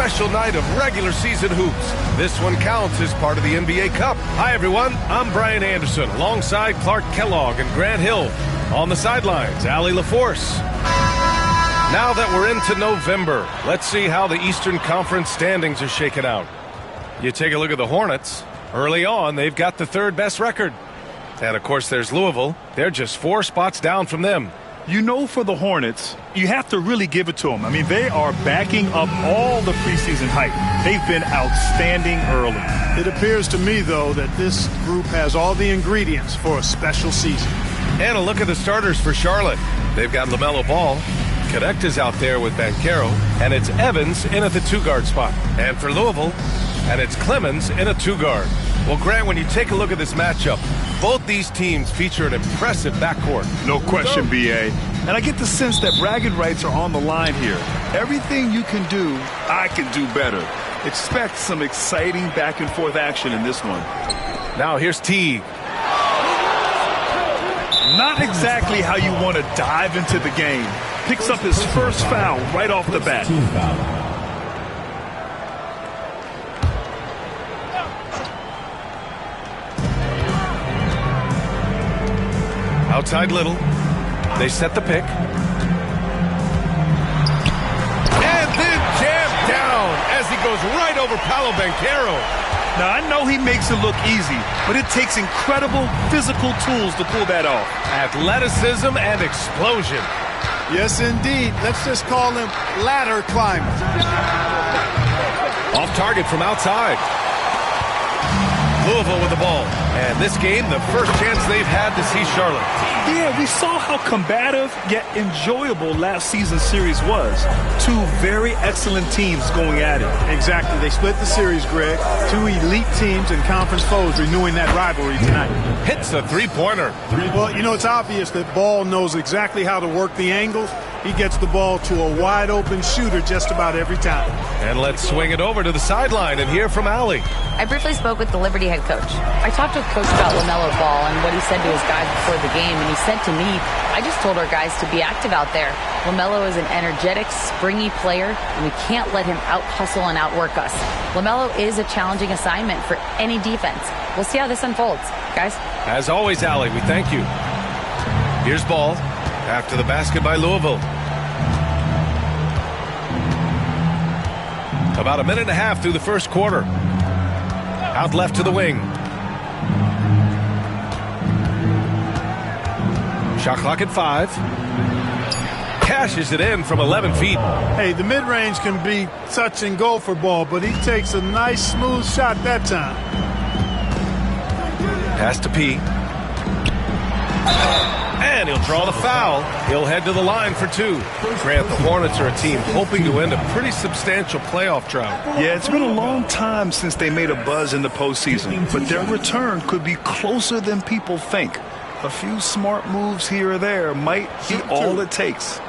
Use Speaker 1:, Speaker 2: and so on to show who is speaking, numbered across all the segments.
Speaker 1: special night of regular season hoops. This one counts as part of the NBA Cup. Hi, everyone. I'm Brian Anderson alongside Clark Kellogg and Grant Hill. On the sidelines, Allie LaForce. Now that we're into November, let's see how the Eastern Conference standings are shaken out. You take a look at the Hornets. Early on, they've got the third best record. And, of course, there's Louisville. They're just 4 spots down from them.
Speaker 2: You know, for the Hornets, you have to really give it to them. I mean, they are backing up all the preseason hype. They've been outstanding early.
Speaker 3: It appears to me, though, that this group has all the ingredients for a special season.
Speaker 1: And a look at the starters for Charlotte. They've got LaMelo Ball. Connect is out there with Banchero. And it's Evans in at the 2-guard spot. And for Louisville, and it's Clemens in a 2-guard. Well, Grant, when you take a look at this matchup, both these teams feature an impressive backcourt.
Speaker 2: No question, B.A. And I get the sense that bragging rights are on the line here. Everything you can do, I can do better. Expect some exciting back-and-forth action in this one.
Speaker 1: Now here's Teague.
Speaker 2: Not exactly how you want to dive into the game. Picks up his first foul right off the bat.
Speaker 1: Outside Little. They set the pick. And then jammed down as he goes right over Paolo Banchero.
Speaker 2: Now, I know he makes it look easy, but it takes incredible physical tools to pull that off.
Speaker 1: Athleticism and explosion.
Speaker 3: Yes, indeed. Let's just call him ladder climber.
Speaker 1: Off target from outside. Louisville with the ball. And this game, the first chance they've had to see Charlotte.
Speaker 2: Yeah, we saw how combative yet enjoyable last season's series was. 2 very excellent teams going at it.
Speaker 3: Exactly. They split the series, Greg. 2 elite teams and conference foes renewing that rivalry tonight.
Speaker 1: Hits a 3-pointer.
Speaker 3: Well, you know, it's obvious that Ball knows exactly how to work the angles. He gets the ball to a wide-open shooter just about every time.
Speaker 1: And let's swing it over to the sideline and hear from Allie.
Speaker 4: I briefly spoke with the Liberty head coach. I talked with Coach about LaMelo Ball and what he said to his guys before the game, and he said to me, I just told our guys to be active out there. LaMelo is an energetic, springy player, and we can't let him out-hustle and outwork us. LaMelo is a challenging assignment for any defense. We'll see how this unfolds. Guys?
Speaker 1: As always, Allie, we thank you. Here's Ball after the basket by Louisville. About a minute and a half through the first quarter. Out left to the wing. Shot clock at 5. Cashes it in from 11 feet.
Speaker 3: Hey, the mid-range can be touch and go for Ball, but he takes a nice, smooth shot that time.
Speaker 1: Pass to P. And he'll draw the foul. He'll head to the line for 2. Grant, the Hornets are a team hoping to end a pretty substantial playoff drought.
Speaker 2: Yeah, it's been a long time since they made a buzz in the postseason, but their return could be closer than people think. A few smart moves here or there might be all it takes.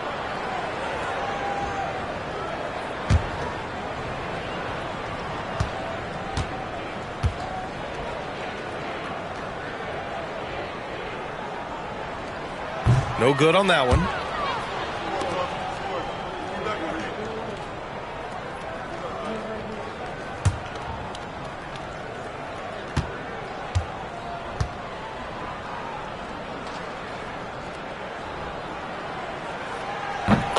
Speaker 1: No good on that one.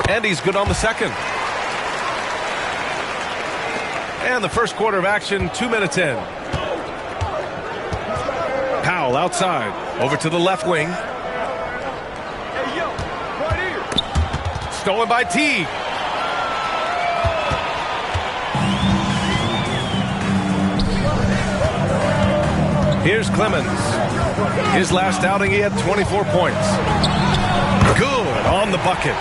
Speaker 1: And he's good on the second. And the first quarter of action, 2 minutes in. Powell outside, over to the left wing. Stolen by Teague. Here's Clemens. His last outing, he had 24 points. Good on the bucket.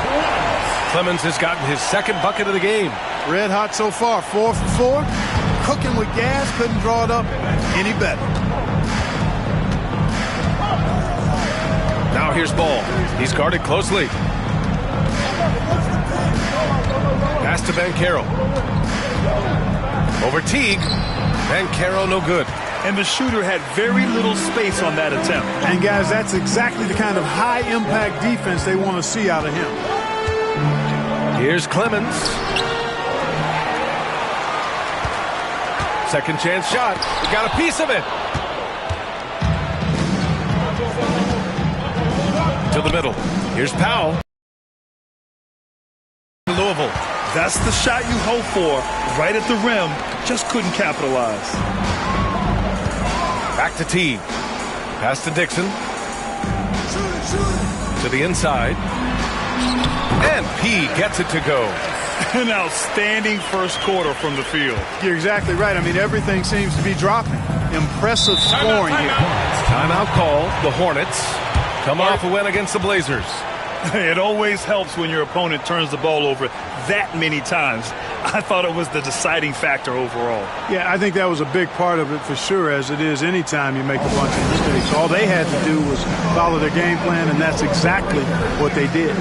Speaker 1: Clemens has gotten his second bucket of the game.
Speaker 3: Red hot so far, 4 for 4. Cooking with gas, couldn't draw it up any better.
Speaker 1: Now here's Ball. He's guarded closely. Pass to Banchero. Over Teague. Banchero no good.
Speaker 2: And the shooter had very little space on that attempt.
Speaker 3: And guys, that's exactly the kind of high-impact defense they want to see out of him.
Speaker 1: Here's Clemens. Second chance shot. Got a piece of it. To the middle. Here's Powell. Louisville.
Speaker 2: That's the shot you hope for. Right at the rim. Just couldn't capitalize.
Speaker 1: Back to T. Pass to Dixon. To the inside. And P gets it to go.
Speaker 2: An outstanding first quarter from the field.
Speaker 3: You're exactly right. I mean, everything seems to be dropping. Impressive scoring here.
Speaker 1: Timeout call. The Hornets come off a win against the Blazers.
Speaker 2: It always helps when your opponent turns the ball over that many times. I thought it was the deciding factor overall.
Speaker 3: Yeah, I think that was a big part of it for sure, as it is anytime you make a bunch of mistakes. All they had to do was follow their game plan, and that's exactly what they did.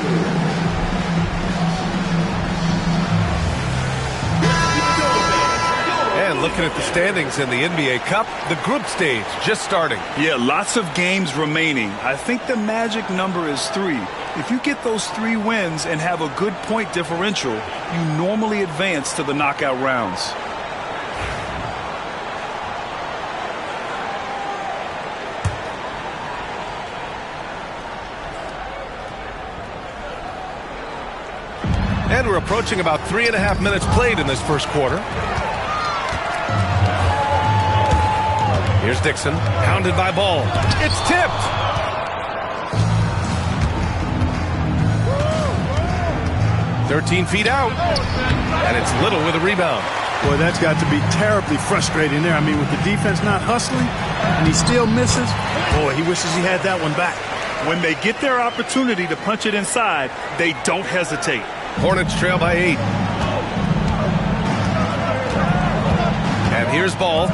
Speaker 1: And looking at the standings in the NBA Cup, the group stage just starting.
Speaker 2: Yeah, lots of games remaining. I think the magic number is 3. If you get those 3 wins and have a good point differential, you normally advance to the knockout rounds.
Speaker 1: And we're approaching about 3.5 minutes played in this first quarter. Here's Dixon, pounded by Ball. It's tipped. "13 feet out." And it's Little with a rebound.
Speaker 3: Boy, that's got to be terribly frustrating there. I mean, with the defense not hustling, and he still misses, boy, he wishes he had that one back.
Speaker 2: When they get their opportunity to punch it inside, they don't hesitate.
Speaker 1: Hornets trail by 8. And here's Ball.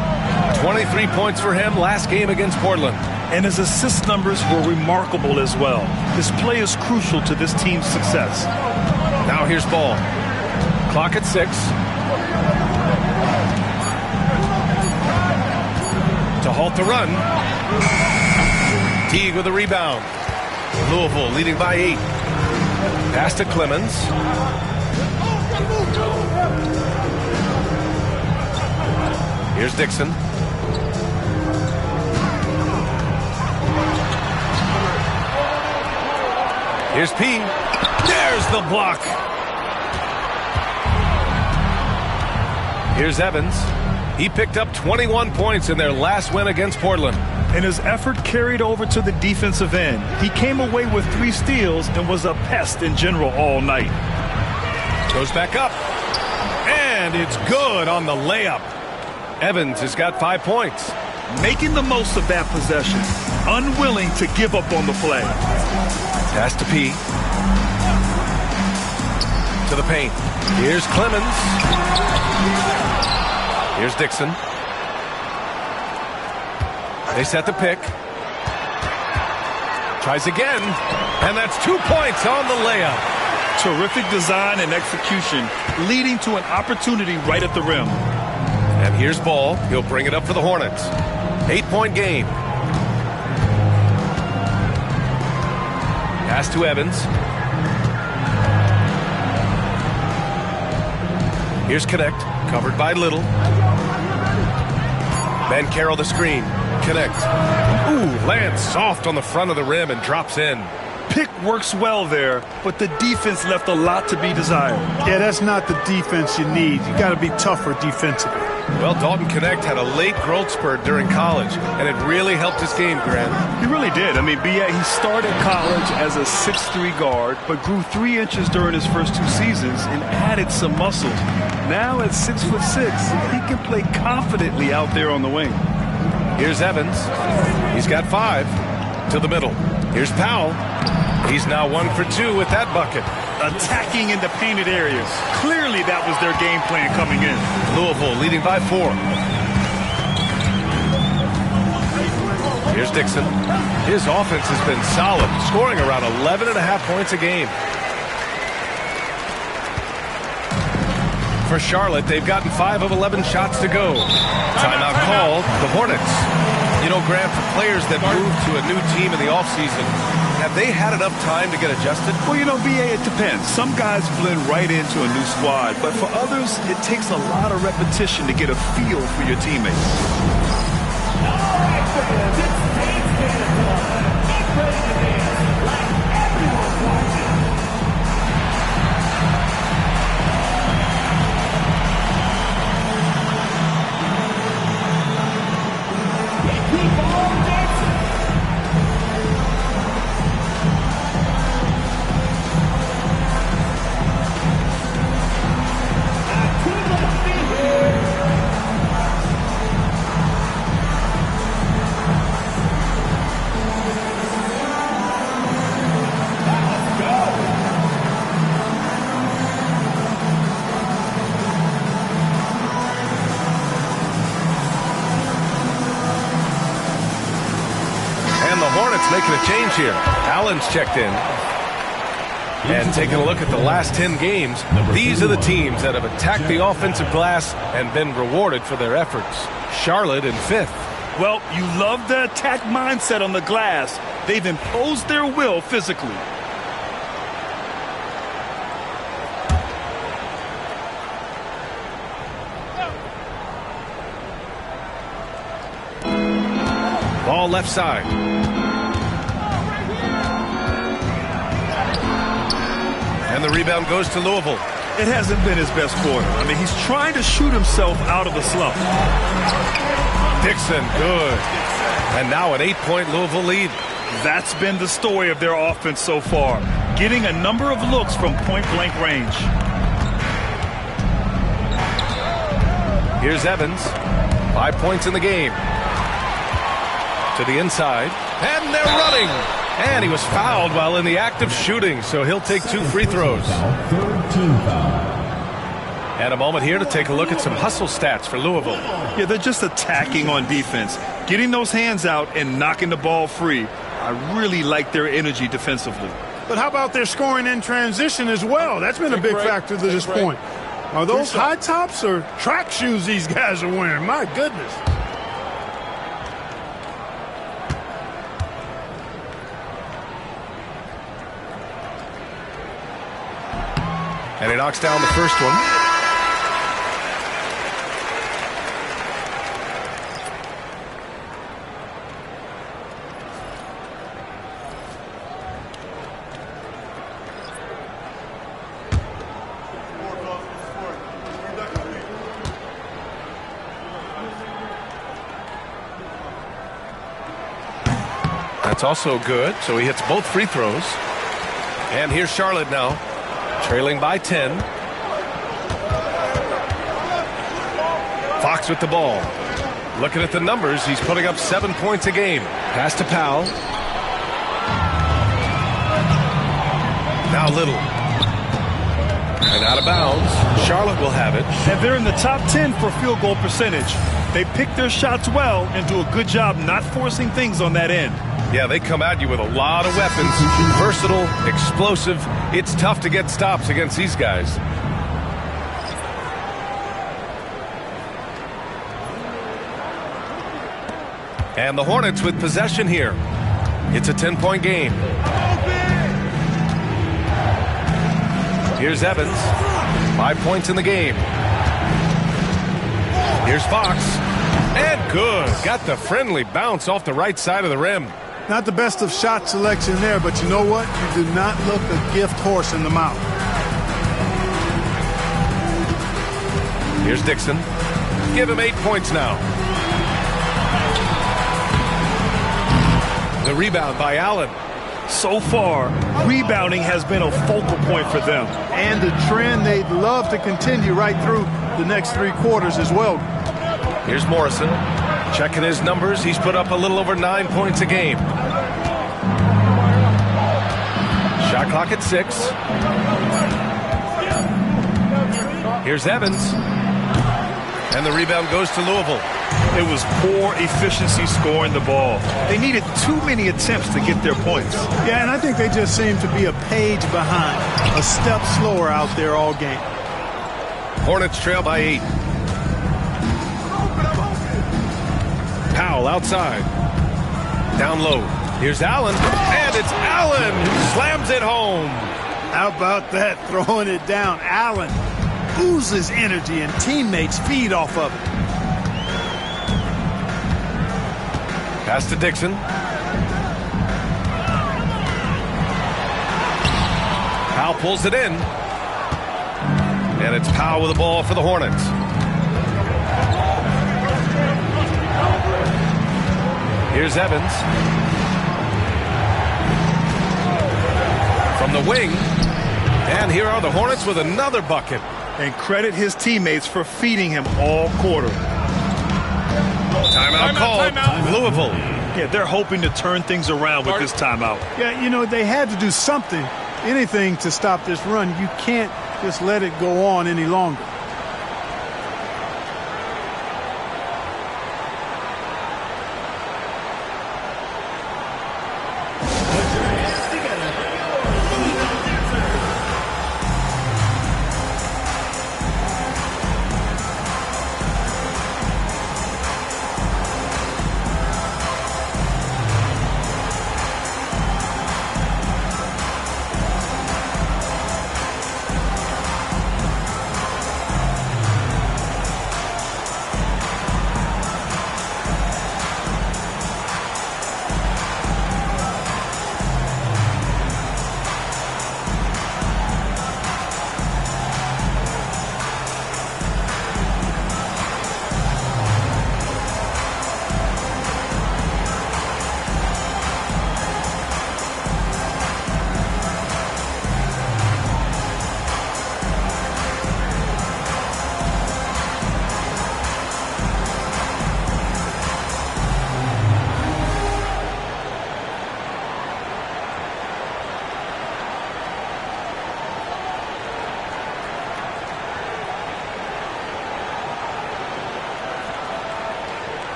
Speaker 1: 23 points for him last game against Portland.
Speaker 2: And his assist numbers were remarkable as well. His play is crucial to this team's success.
Speaker 1: Now here's Ball. Clock at 6. To halt the run. Teague with a rebound. Louisville leading by 8. Pass to Clemens. Here's Dixon. Here's P. There's the block. Here's Evans. He picked up 21 points in their last win against Portland.
Speaker 2: And his effort carried over to the defensive end. He came away with 3 steals and was a pest in general all night.
Speaker 1: Goes back up. And it's good on the layup. Evans has got 5 points.
Speaker 2: Making the most of that possession. Unwilling to give up on the play.
Speaker 1: Pass to P. To the paint. Here's Clemens. Here's Dixon. They set the pick. Tries again. And that's 2 points on the layup.
Speaker 2: Terrific design and execution, leading to an opportunity right at the rim.
Speaker 1: And here's Ball. He'll bring it up for the Hornets. 8-point game. Pass to Evans. Here's Connect, covered by Little. Ben Carroll the screen. Connect. Ooh, lands soft on the front of the rim and drops in.
Speaker 2: Pick works well there, but the defense left a lot to be desired.
Speaker 3: Yeah, that's not the defense you need. You got to be tougher defensively.
Speaker 1: Well, Dalton Connect had a late growth spurt during college, and it really helped his game, Grant.
Speaker 2: He really did. I mean, he started college as a 6'3" guard, but grew 3 inches during his first 2 seasons and added some muscle. Now at 6'6", he can play confidently out there on the wing.
Speaker 1: Here's Evans. He's got 5. To the middle. Here's Powell. He's now 1 for 2 with that bucket.
Speaker 2: Attacking in the painted areas. Clearly that was their game plan coming in.
Speaker 1: Louisville leading by 4. Here's Dixon. His offense has been solid, scoring around 11.5 points a game. For Charlotte, they've gotten 5 of 11 shots to go. Timeout called. The Hornets. You know, Grant, for players that move to a new team in the offseason, have they had enough time to get adjusted?
Speaker 2: Well, you know, BA, it depends. Some guys blend right into a new squad, but for others, it takes a lot of repetition to get a feel for your teammates.
Speaker 5: All right, fans, it's dance time. Get ready to dance like everyone's watching. Keep on dancing.
Speaker 1: And the Hornets making a change here. Allen's checked in. And taking a look at the last 10 games, these are the teams that have attacked the offensive glass and been rewarded for their efforts. Charlotte in 5th.
Speaker 2: Well, you love the attack mindset on the glass. They've imposed their will physically.
Speaker 1: Ball left side. And the rebound goes to Louisville.
Speaker 2: It hasn't been his best quarter. I mean, he's trying to shoot himself out of the slump.
Speaker 1: Dixon, good. And now an 8-point Louisville lead.
Speaker 2: That's been the story of their offense so far, getting a number of looks from point-blank range.
Speaker 1: Here's Evans. 5 points in the game. To the inside. And they're running. And he was fouled while in the act of shooting, so he'll take 2 free throws. And a moment here to take a look at some hustle stats for Louisville.
Speaker 2: Yeah, they're just attacking on defense, getting those hands out and knocking the ball free. I really like their energy defensively.
Speaker 3: But how about their scoring in transition as well? That's been a big factor to this point. Are those high tops or track shoes these guys are wearing? My goodness.
Speaker 1: And he knocks down the first one. That's also good, so he hits both free throws. And here's Charlotte now, trailing by 10. Fox with the ball. Looking at the numbers, he's putting up 7 points a game. Pass to Powell. Now Little. And out of bounds. Charlotte will have it.
Speaker 2: And they're in the top 10 for field goal percentage. They pick their shots well and do a good job not forcing things on that end.
Speaker 1: Yeah, they come at you with a lot of weapons. Versatile, explosive. It's tough to get stops against these guys. And the Hornets with possession here. It's a 10-point game. Here's Evans. 5 points in the game. Here's Fox. And good. Got the friendly bounce off the right side of the rim.
Speaker 3: Not the best of shot selection there, but you know what? You do not look a gift horse in the mouth.
Speaker 1: Here's Dixon. Give him 8 points now. The rebound by Allen.
Speaker 2: So far, rebounding has been a focal point for them.
Speaker 3: And the trend they'd love to continue right through the next 3 quarters as well.
Speaker 1: Here's Morrison. Checking his numbers, he's put up a little over 9 points a game. Shot clock at 6. Here's Evans. And the rebound goes to Louisville.
Speaker 2: It was poor efficiency scoring the ball. They needed too many attempts to get their points.
Speaker 3: Yeah, and I think they just seem to be a page behind, a step slower out there all game.
Speaker 1: Hornets trail by 8. Powell outside. Down low. Here's Allen. And And it's Allen who slams it home.
Speaker 3: How about that, throwing it down? Allen oozes energy and teammates feed off of it.
Speaker 1: Pass to Dixon. Powell pulls it in. And it's Powell with the ball for the Hornets. Here's Evans. From the wing. And here are the Hornets with another bucket.
Speaker 2: And credit his teammates for feeding him all quarter.
Speaker 1: Timeout called. Louisville.
Speaker 2: Yeah, they're hoping to turn things around with this timeout.
Speaker 3: Yeah, you know, they had to do something, anything to stop this run. You can't just let it go on any longer.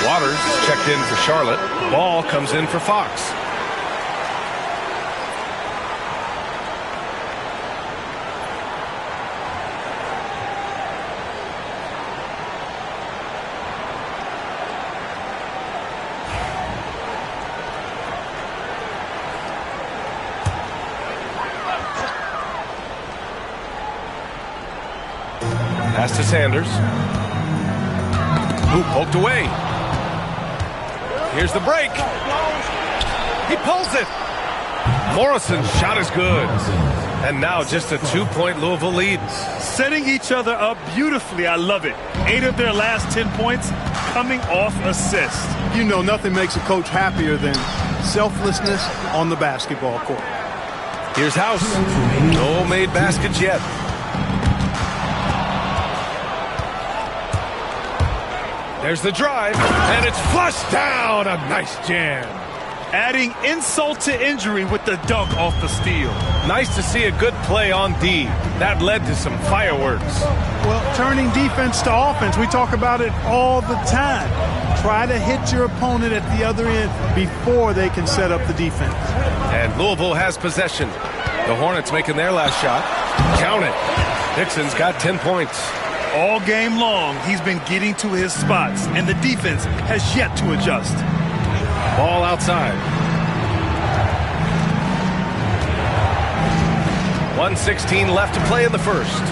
Speaker 1: Waters checked in for Charlotte. Ball comes in for Fox. Pass to Sanders. Who poked away. Here's the break. He pulls it. Morrison's shot is good. And now just a 2-point Louisville lead.
Speaker 2: Setting each other up beautifully. I love it. 8 of their last 10 points coming off assists.
Speaker 3: You know, nothing makes a coach happier than selflessness on the basketball court.
Speaker 1: Here's House. No made baskets yet. There's the drive, and it's flushed down. A nice jam.
Speaker 2: Adding insult to injury with the dunk off the steal.
Speaker 1: Nice to see a good play on D. That led to some fireworks.
Speaker 3: Well, turning defense to offense, we talk about it all the time. Try to hit your opponent at the other end before they can set up the defense.
Speaker 1: And Louisville has possession. The Hornets making their last shot. Count it. Dixon's got 10 points.
Speaker 2: All game long, he's been getting to his spots, and the defense has yet to adjust.
Speaker 1: Ball outside. 1:16 left to play in the first.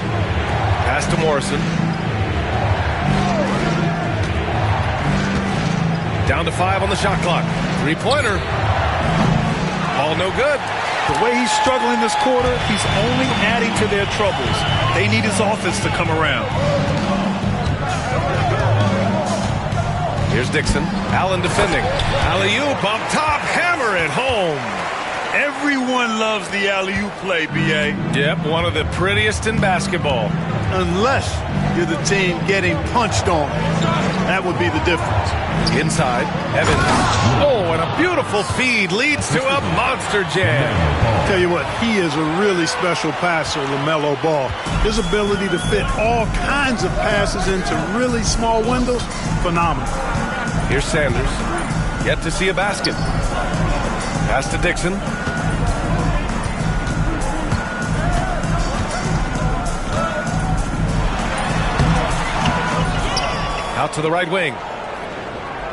Speaker 1: Pass to Morrison. Down to 5 on the shot clock. Three-pointer. Ball no good.
Speaker 2: The way he's struggling this quarter, he's only adding to their troubles. They need his offense to come around.
Speaker 1: Here's Dixon. Allen defending. Alley-oop up top. Hammer it home.
Speaker 2: Everyone loves the alley-oop play, B.A.
Speaker 1: Yep, one of the prettiest in basketball.
Speaker 3: Unless you're the team getting punched on. That would be the difference.
Speaker 1: Inside, Evans. Oh, and a beautiful feed leads to a monster jam.
Speaker 3: Tell you what, he is a really special passer, LaMelo Ball. His ability to fit all kinds of passes into really small windows, phenomenal.
Speaker 1: Here's Sanders. Yet to see a basket. Pass to Dixon. Out to the right wing.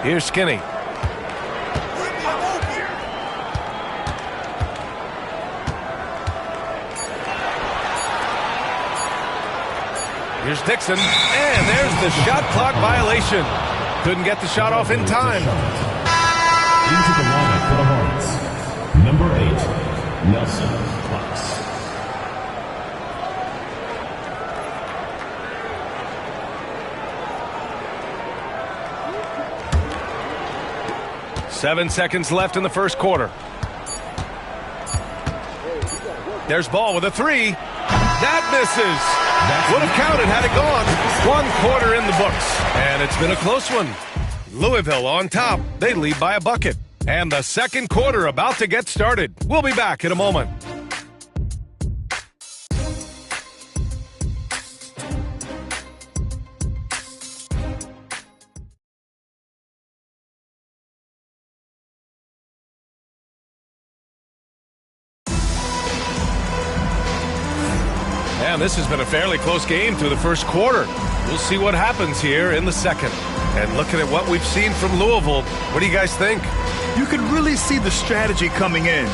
Speaker 1: Here's Skinny. Here's Dixon, and there's the shot clock violation. Couldn't get the shot off in time.
Speaker 6: Into the lineup for the Hornets, number 8, Nelson Klux.
Speaker 1: Seven seconds left in the first quarter. There's Ball with a three. That misses. Would have counted had it gone. 1 quarter in the books, and it's been a close one. Louisville on top. They lead by a bucket. And the second quarter about to get started. We'll be back in a moment. And this has been a fairly close game through the first quarter. We'll see what happens here in the second. And looking at what we've seen from Louisville, what do you guys think?
Speaker 2: You can really see the strategy coming in.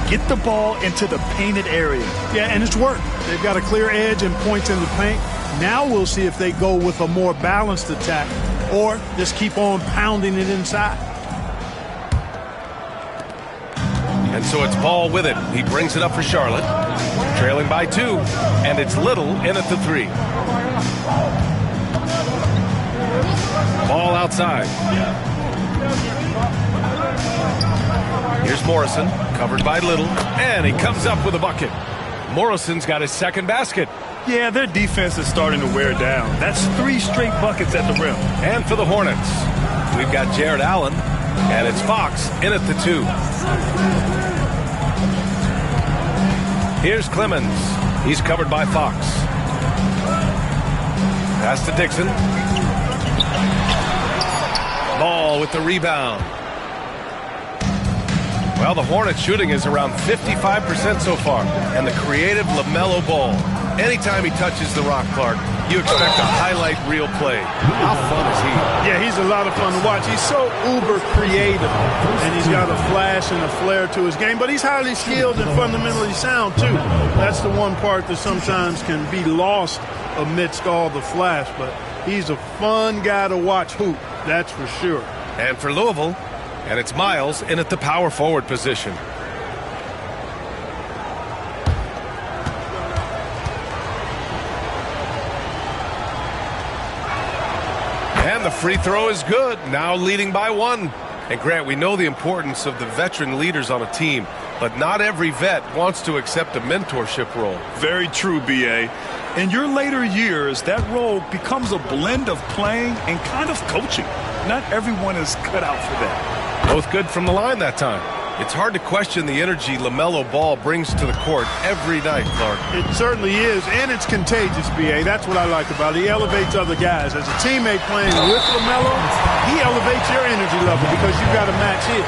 Speaker 2: Get the ball into the painted area.
Speaker 3: Yeah, and it's worked. They've got a clear edge and points in the paint. Now we'll see if they go with a more balanced attack or just keep on pounding it inside.
Speaker 1: And so it's Ball with it. He brings it up for Charlotte. Trailing by 2, and it's Little in at the 3. Ball outside. Here's Morrison, covered by Little, and he comes up with a bucket. Morrison's got his second basket.
Speaker 2: Yeah, their defense is starting to wear down. That's 3 straight buckets at the rim.
Speaker 1: And for the Hornets, we've got Jared Allen, and it's Fox in at the 2. Here's Clemens. He's covered by Fox. Pass to Dixon. Ball with the rebound. Well, the Hornets shooting is around 55% so far. And the creative LaMelo Ball. Anytime he touches the rock, Clark, you expect a highlight reel play. How fun is he?
Speaker 3: Yeah, he's a lot of fun to watch. He's so uber creative, and he's got a flash and a flair to his game, but he's highly skilled and fundamentally sound, too. That's the one part that sometimes can be lost amidst all the flash, but he's a fun guy to watch hoop, that's for sure.
Speaker 1: And for Louisville, and it's Miles in at the power forward position. And the free throw is good, now leading by 1. And Grant, we know the importance of the veteran leaders on a team, but not every vet wants to accept a mentorship role.
Speaker 2: Very true, B.A. In your later years, that role becomes a blend of playing and kind of coaching. Not everyone is cut out for that.
Speaker 1: Both good from the line that time. It's hard to question the energy LaMelo Ball brings to the court every night, Clark.
Speaker 3: It certainly is, and it's contagious, B.A. That's what I like about it. He elevates other guys. As a teammate playing with LaMelo, he elevates your energy level because you've got to match his.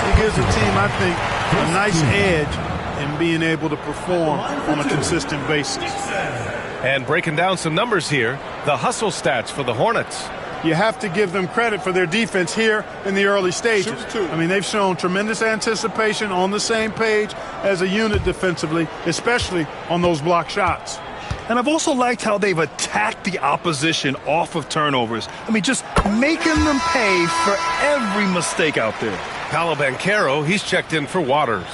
Speaker 3: He gives the team, I think, a nice edge in being able to perform on a consistent basis.
Speaker 1: And breaking down some numbers here, the hustle stats for the Hornets.
Speaker 3: You have to give them credit for their defense here in the early stages. I mean, they've shown tremendous anticipation, on the same page as a unit defensively, especially on those block shots.
Speaker 2: And I've also liked how they've attacked the opposition off of turnovers. I mean, just making them pay for every mistake out there.
Speaker 1: Paolo Banchero, he's checked in for Waters.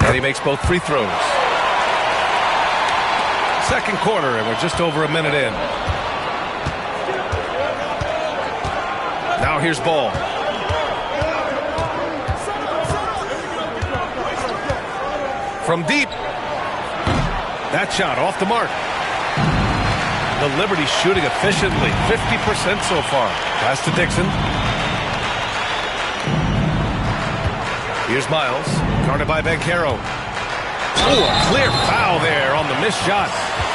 Speaker 1: And he makes both free throws. Second quarter, and we're just over a minute in. Now here's Ball. From deep. That shot off the mark. The Liberty shooting efficiently, 50% so far. Pass to Dixon. Here's Miles, guarded by Banchero. Oh, a clear foul there on the missed shot.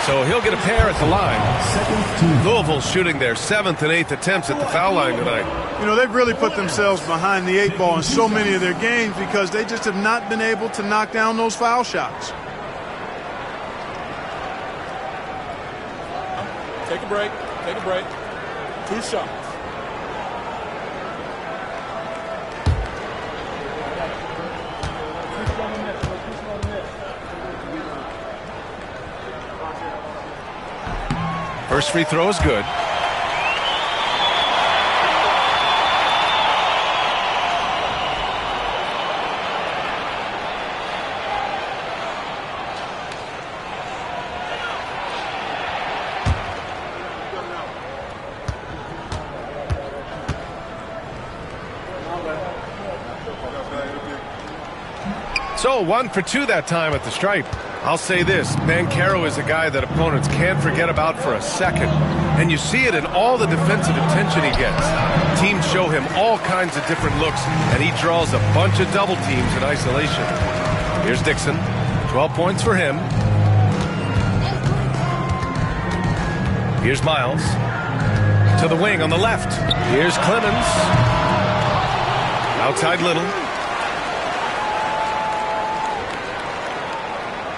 Speaker 1: so he'll get a pair at the line. Louisville shooting their 7th and 8th attempts at the foul line tonight.
Speaker 3: You know, they've really put themselves behind the 8 ball in so many of their games because they just have not been able to knock down those foul shots.
Speaker 7: Take a break. Take a break. 2 shots.
Speaker 1: First free throw is good. So 1 for 2 that time at the stripe. I'll say this, Banchero is a guy that opponents can't forget about for a second. And you see it in all the defensive attention he gets. Teams show him all kinds of different looks, and he draws a bunch of double teams in isolation. Here's Dixon, 12 points for him. Here's Miles. To the wing on the left. Here's Clemens. Outside Little.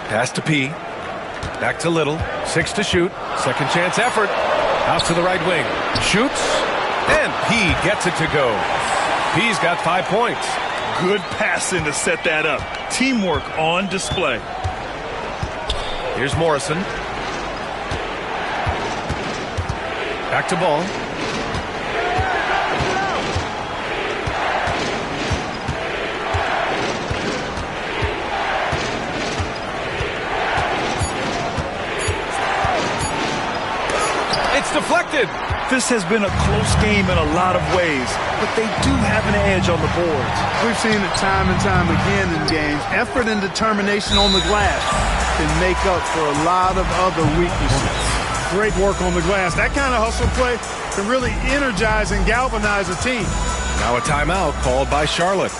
Speaker 1: Pass to P. Back to Little. 6 to shoot. Second chance effort. Out to the right wing. Shoots. And P gets it to go. P's got 5 points.
Speaker 2: Good passing to set that up. Teamwork on display.
Speaker 1: Here's Morrison. Back to Ball. It's deflected.
Speaker 2: This has been a close game in a lot of ways, but they do have an edge on the boards.
Speaker 3: We've seen it time and time again in games. Effort and determination on the glass can make up for a lot of other weaknesses. Great work on the glass. That kind of hustle play can really energize and galvanize a team.
Speaker 1: Now a timeout called by Charlotte.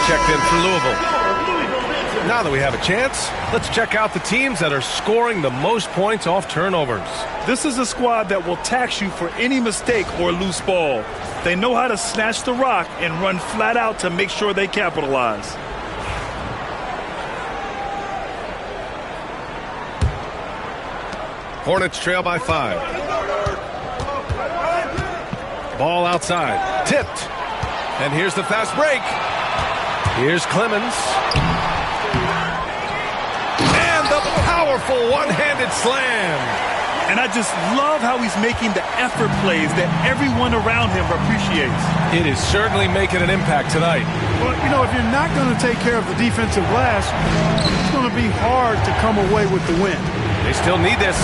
Speaker 1: Checked in for Louisville. Now that we have a chance, let's check out the teams that are scoring the most points off turnovers.
Speaker 2: This is a squad that will tax you for any mistake or loose ball. They know how to snatch the rock and run flat out to make sure they capitalize.
Speaker 1: Hornets trail by 5. Ball outside. Tipped. And here's the fast break. Here's Clemens. And the powerful one-handed slam.
Speaker 2: And I just love how he's making the effort plays that everyone around him appreciates.
Speaker 1: It is certainly making an impact tonight.
Speaker 3: Well, you know, if you're not going to take care of the defensive glass, it's going to be hard to come away with the win.
Speaker 1: They still need this.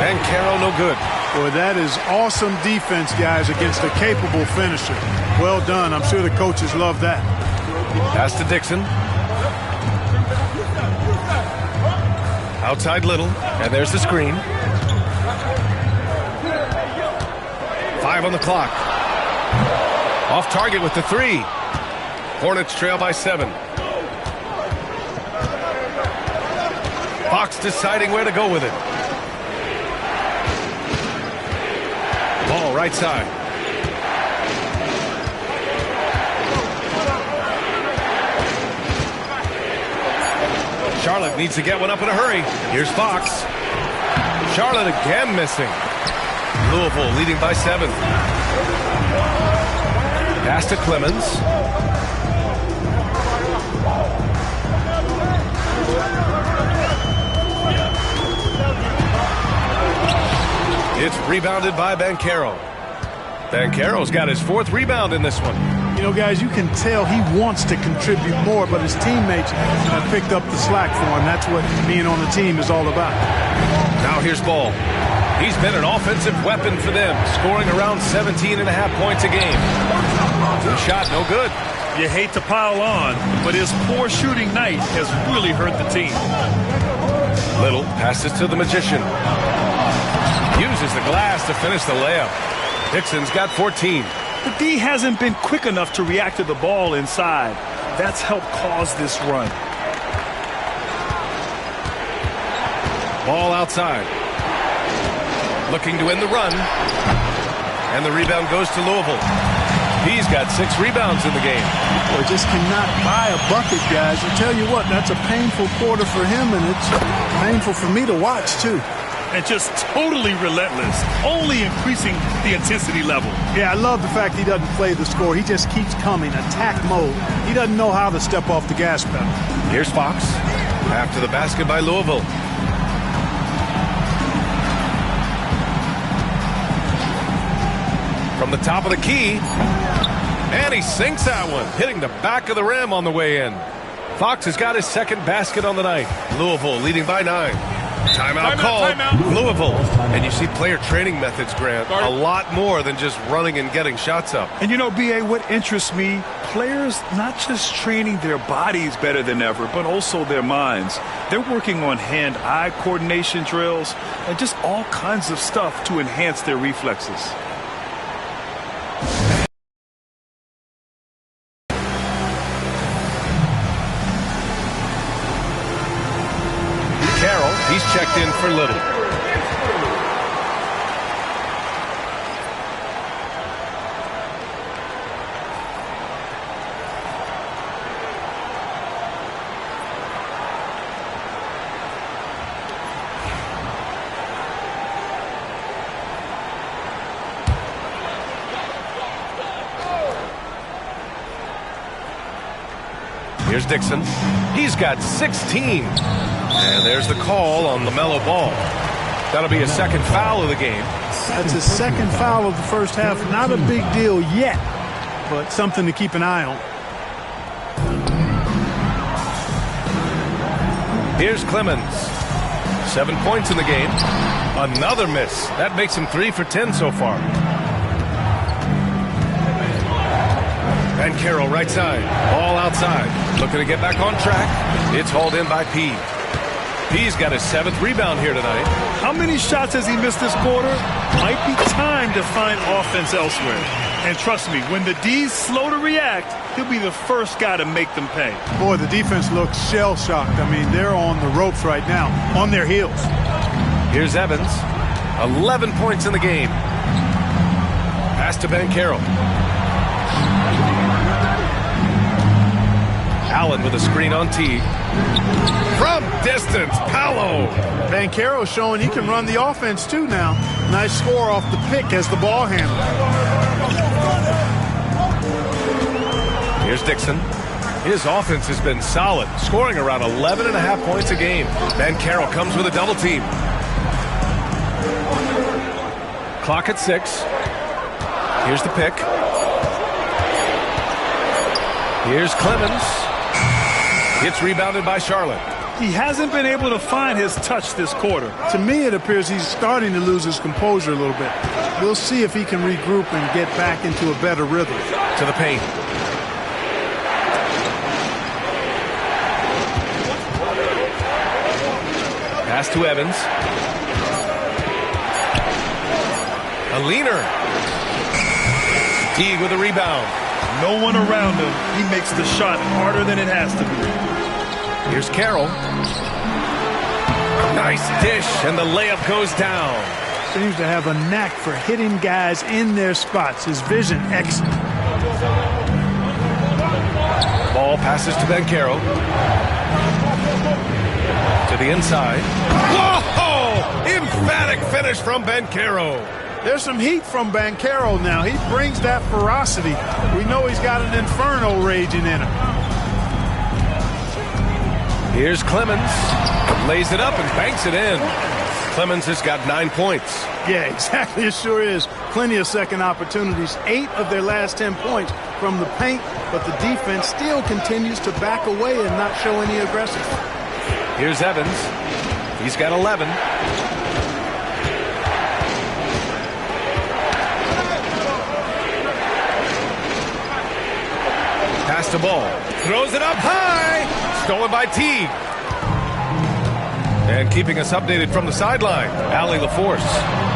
Speaker 1: Banchero no good.
Speaker 3: Boy, that is awesome defense, guys, against a capable finisher. Well done. I'm sure the coaches love that.
Speaker 1: Pass to Dixon. Outside Little. And there's the screen. 5 on the clock. Off target with the 3. Hornets trail by 7. Fox deciding where to go with it. Ball right side. Charlotte needs to get one up in a hurry. Here's Fox. Charlotte again missing. Louisville leading by 7. Pass to Clemens. It's rebounded by Banchero. Banchero's got his 4th rebound in this one.
Speaker 3: You know, guys, you can tell he wants to contribute more, but his teammates have picked up the slack for him. That's what being on the team is all about.
Speaker 1: Now here's Ball. He's been an offensive weapon for them, scoring around 17.5 points a game. Good shot, no good.
Speaker 2: You hate to pile on, but his poor shooting night has really hurt the team.
Speaker 1: Little passes to the Magician. Uses the glass to finish the layup. Dixon's got 14.
Speaker 2: The D hasn't been quick enough to react to the ball inside. That's helped cause this run.
Speaker 1: Ball outside. Looking to win the run. And the rebound goes to Louisville. He's got 6 rebounds in the game.
Speaker 3: Boy, just cannot buy a bucket, guys. I tell you what, that's a painful quarter for him, and it's painful for me to watch, too.
Speaker 2: And just totally relentless, only increasing the intensity level.
Speaker 3: Yeah, I love the fact he doesn't play the score. He just keeps coming, attack mode. He doesn't know how to step off the gas pedal.
Speaker 1: Here's Fox. After the basket by Louisville. From the top of the key. And he sinks that one, hitting the back of the rim on the way in. Fox has got his 2nd basket on the night. Louisville leading by 9. Timeout called. Louisville. And you see player training methods, Grant, a lot more than just running and getting shots up.
Speaker 2: And you know, B.A., what interests me, players not just training their bodies better than ever, but also their minds. They're working on hand-eye coordination drills and just all kinds of stuff to enhance their reflexes.
Speaker 1: He's checked in for Little. Here's Dixon. He's got 16. And there's the call on LaMelo Ball. That'll be a 2nd foul of the game.
Speaker 3: That's his 2nd foul of the first half. Not a big deal yet, but something to keep an eye on.
Speaker 1: Here's Clemens. 7 points in the game. Another miss. That makes him 3 for 10 so far. Banchero right side. Ball outside. Looking to get back on track. It's hauled in by P. He's got his 7th rebound here tonight.
Speaker 2: How many shots has he missed this quarter? Might be time to find offense elsewhere. And trust me, when the D's slow to react, he'll be the first guy to make them pay.
Speaker 3: Boy, the defense looks shell-shocked. I mean, they're on the ropes right now, on their heels.
Speaker 1: Here's Evans. 11 points in the game. Pass to Banchero. Allen with a screen on T. From distance, Paolo.
Speaker 3: Banchero showing he can run the offense too now. Nice score off the pick as the ball handler.
Speaker 1: Here's Dixon. His offense has been solid, scoring around 11.5 points a game. Banchero comes with a double team. Clock at 6. Here's the pick. Here's Clemens. It's rebounded by Charlotte.
Speaker 2: He hasn't been able to find his touch this quarter.
Speaker 3: To me, it appears he's starting to lose his composure a little bit. We'll see if he can regroup and get back into a better rhythm.
Speaker 1: To the paint. Pass to Evans. A leaner. Teague with a rebound.
Speaker 2: No one around him. He makes the shot harder than it has to be.
Speaker 1: Here's Carroll. Nice dish, and the layup goes down.
Speaker 3: Seems to have a knack for hitting guys in their spots. His vision excellent.
Speaker 1: Ball passes to Banchero. To the inside. Whoa! Emphatic finish from Banchero.
Speaker 3: There's some heat from Banchero now. He brings that ferocity. We know he's got an inferno raging in him.
Speaker 1: Here's Clemens. Lays it up and banks it in. Clemens has got 9 points.
Speaker 3: Yeah, exactly. It sure is. Plenty of second opportunities. 8 of their last 10 points from the paint, but the defense still continues to back away and not show any aggression.
Speaker 1: Here's Evans. He's got 11. Pass the ball. Throws it up high. Stolen by Teague. And keeping us updated from the sideline, Allie LaForce.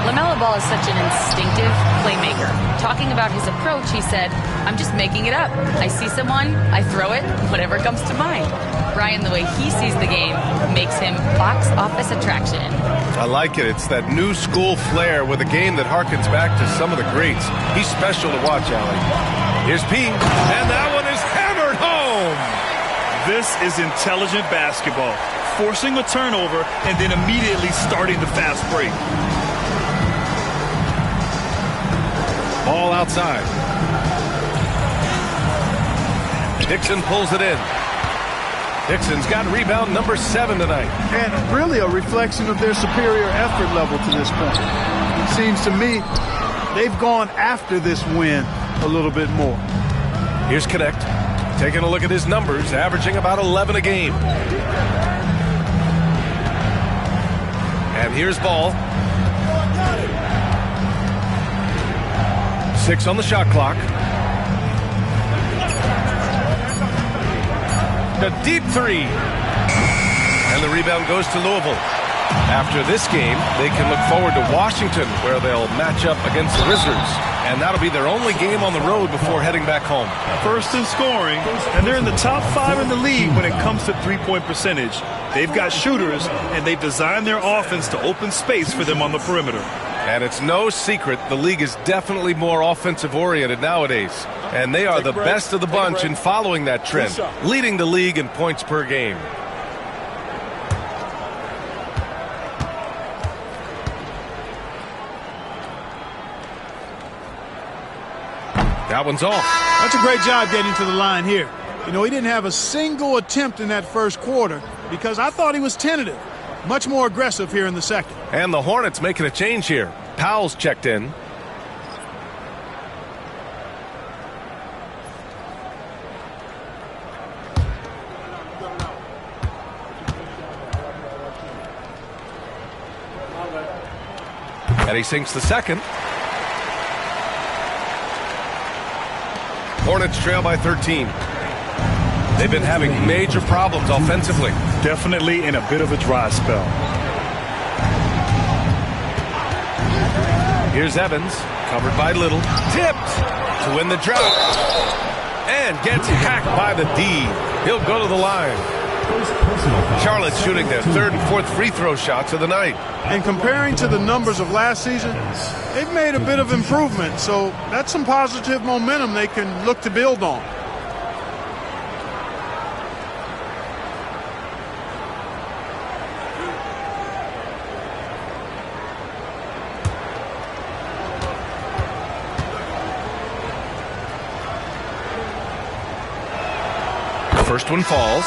Speaker 4: LaMelo Ball is such an instinctive playmaker. Talking about his approach, he said, "I'm just making it up. I see someone, I throw it, whatever comes to mind." Brian, the way he sees the game makes him box office attraction.
Speaker 1: I like it. It's that new school flair with a game that harkens back to some of the greats. He's special to watch, Allie. Here's P, and that one is hammered home.
Speaker 2: This is intelligent basketball. Forcing a turnover and then immediately starting the fast break.
Speaker 1: Ball outside. Dixon pulls it in. Dixon's got rebound number 7 tonight.
Speaker 3: And really a reflection of their superior effort level to this point. It seems to me they've gone after this win a little bit more.
Speaker 1: Here's Connect. Taking a look at his numbers, averaging about 11 a game. And here's Ball. 6 on the shot clock. A deep 3. And the rebound goes to Louisville. After this game, they can look forward to Washington, where they'll match up against the Wizards. And that'll be their only game on the road before heading back home.
Speaker 2: First in scoring, and they're in the top 5 in the league when it comes to three-point percentage. They've got shooters, and they've designed their offense to open space for them on the perimeter.
Speaker 1: And it's no secret the league is definitely more offensive-oriented nowadays. And they are the best of the bunch in following that trend, leading the league in points per game. That one's off.
Speaker 3: That's a great job getting to the line here. You know, he didn't have a single attempt in that first quarter because I thought he was tentative. Much more aggressive here in the second.
Speaker 1: And the Hornets making a change here. Powell's checked in. And he sinks the second. Hornets trail by 13. They've been having major problems offensively.
Speaker 2: Definitely in a bit of a dry spell.
Speaker 1: Here's Evans, covered by Little. Tipped to win the drought. And gets hacked by the D. He'll go to the line. Charlotte's shooting their 3rd and 4th free throw shots of the night.
Speaker 3: And comparing to the numbers of last season, they've made a bit of improvement. So that's some positive momentum they can look to build on.
Speaker 1: First one falls.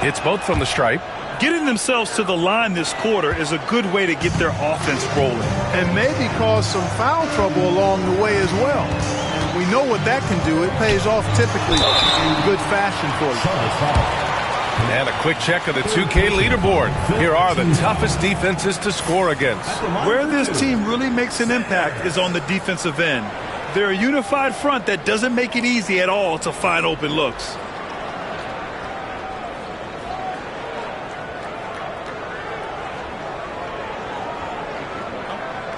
Speaker 1: Hits both from the stripe.
Speaker 2: Getting themselves to the line this quarter is a good way to get their offense rolling.
Speaker 3: And maybe cause some foul trouble along the way as well. And we know what that can do. It pays off typically in good fashion for you.
Speaker 1: And a quick check of the 2K leaderboard. Here are the toughest defenses to score against.
Speaker 2: Where this team really makes an impact is on the defensive end. They're a unified front that doesn't make it easy at all to find open looks.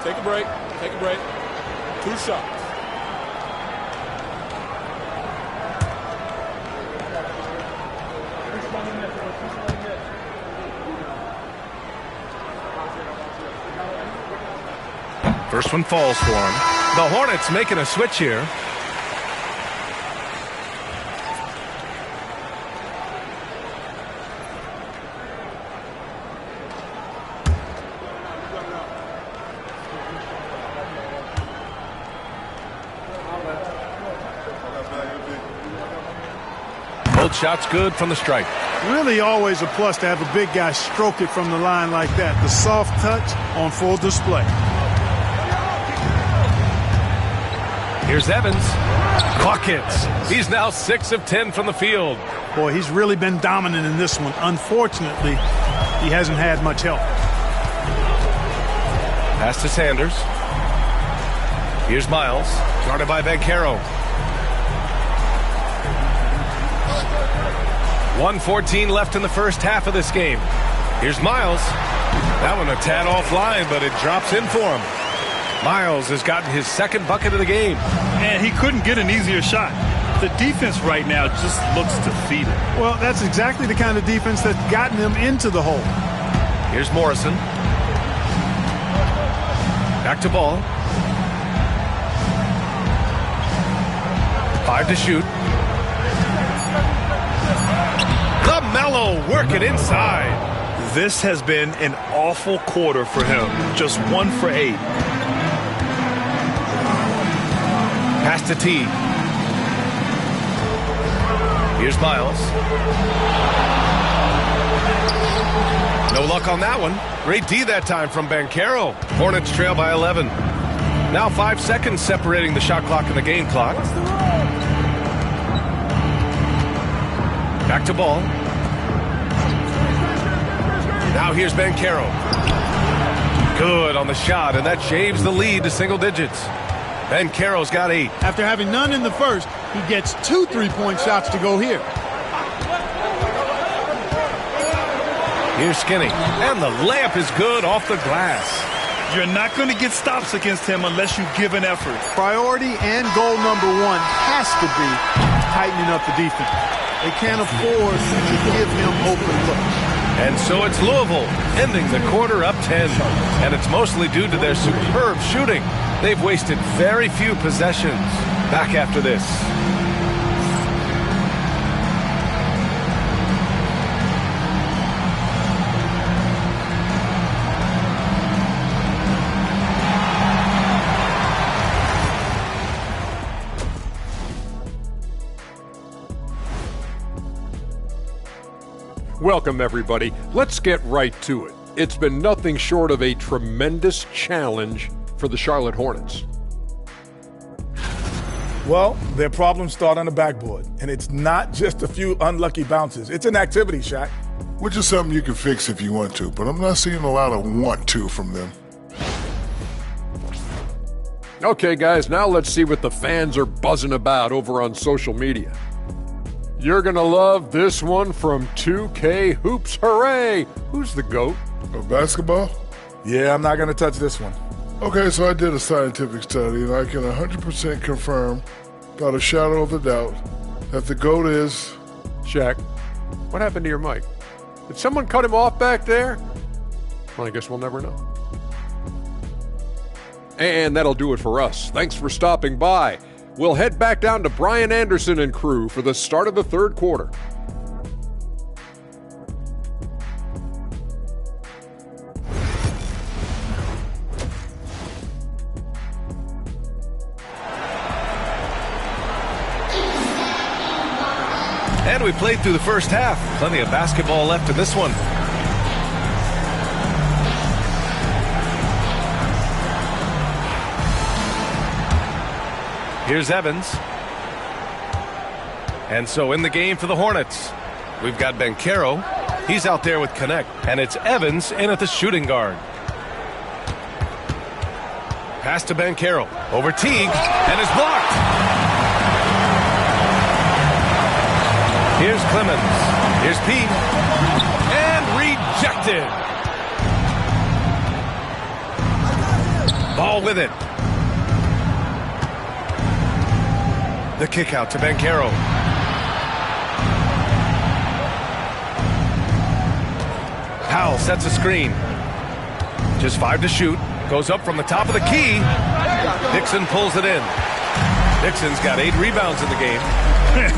Speaker 7: Take a break. Take a break. 2 shots.
Speaker 1: First one falls for him. The Hornets making a switch here. Both shots good from the stripe.
Speaker 3: Really always a plus to have a big guy stroke it from the line like that. The soft touch on full display.
Speaker 1: Here's Evans. Buckets. He's now 6 of 10 from the field.
Speaker 3: Boy, he's really been dominant in this one. Unfortunately, he hasn't had much help.
Speaker 1: Pass to Sanders. Here's Miles. Guarded by Banchero. 1:14 left in the first half of this game. Here's Miles. That one a tad offline, but it drops in for him. Miles has gotten his second bucket of the game.
Speaker 2: And he couldn't get an easier shot. The defense right now just looks defeated.
Speaker 3: Well, that's exactly the kind of defense that's gotten them into the hole.
Speaker 1: Here's Morrison. Back to ball. 5 to shoot. LaMelo working inside.
Speaker 2: This has been an awful quarter for him. Just 1 for 8.
Speaker 1: Pass to T. Here's Miles. No luck on that one. Great D that time from Banchero. Hornets trail by 11. Now 5 seconds separating the shot clock and the game clock. Back to ball. Now here's Banchero. Good on the shot, and that shaves the lead to single digits. Banchero's got 8.
Speaker 3: After having none in the first, he gets 2 3-point shots to go here.
Speaker 1: Here's Skinny, and the layup is good off the glass.
Speaker 2: You're not going to get stops against him unless you give an effort.
Speaker 3: Priority and goal number 1 has to be tightening up the defense. They can't afford to give him open looks.
Speaker 1: And so it's Louisville ending the quarter up 10. And it's mostly due to their superb shooting. They've wasted very few possessions. Back after this.
Speaker 8: Welcome, everybody. Let's get right to it. It's been nothing short of a tremendous challenge for the Charlotte Hornets.
Speaker 9: Well, their problems start on the backboard, and it's not just a few unlucky bounces. It's an activity, Shaq.
Speaker 10: Which is something you can fix if you want to, but I'm not seeing a lot of want to from them.
Speaker 8: Okay, guys, now let's see what the fans are buzzing about over on social media. You're going to love this one from 2K Hoops. Hooray! Who's the GOAT?
Speaker 10: Of basketball?
Speaker 9: Yeah, I'm not going to touch this one.
Speaker 10: Okay, so I did a scientific study, and I can 100% confirm, without a shadow of a doubt, that the GOAT is...
Speaker 8: Shaq, what happened to your mic? Did someone cut him off back there? Well, I guess we'll never know. And that'll do it for us. Thanks for stopping by. We'll head back down to Brian Anderson and crew for the start of the third quarter.
Speaker 1: And we played through the first half. Plenty of basketball left in this one. Here's Evans. And so in the game for the Hornets, we've got Banchero. He's out there with Connect. And it's Evans in at the shooting guard. Pass to Banchero. Over Teague, and is blocked. Here's Clemens. Here's Pete. And rejected. Ball with it. The kick out to Banchero. Powell sets a screen. Just 5 to shoot. Goes up from the top of the key. Dixon pulls it in. Dixon's got 8 rebounds in the game.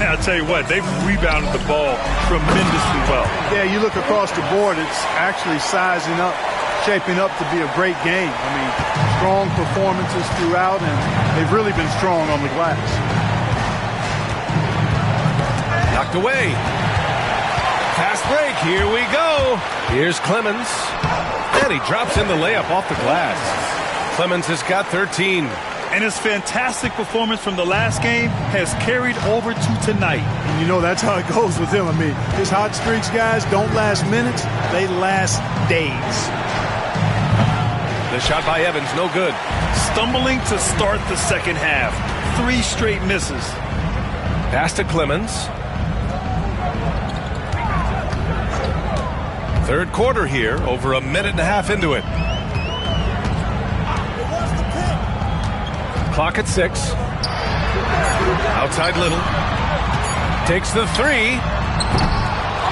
Speaker 2: I'll tell you what, they've rebounded the ball tremendously well.
Speaker 3: Yeah, you look across the board, it's actually sizing up, shaping up to be a great game. I mean, strong performances throughout, and they've really been strong on the glass.
Speaker 1: Knocked away. Fast break. Here we go. Here's Clemens. And he drops in the layup off the glass. Clemens has got 13.
Speaker 2: And his fantastic performance from the last game has carried over to tonight.
Speaker 3: And you know, that's how it goes with him. I mean, his hot streaks, guys, don't last minutes. They last days.
Speaker 1: The shot by Evans, no good.
Speaker 2: Stumbling to start the second half. 3 straight misses.
Speaker 1: Pass to Clemens. Third quarter here, over a minute and a half into it. Clock at 6. Outside Little. Takes the 3.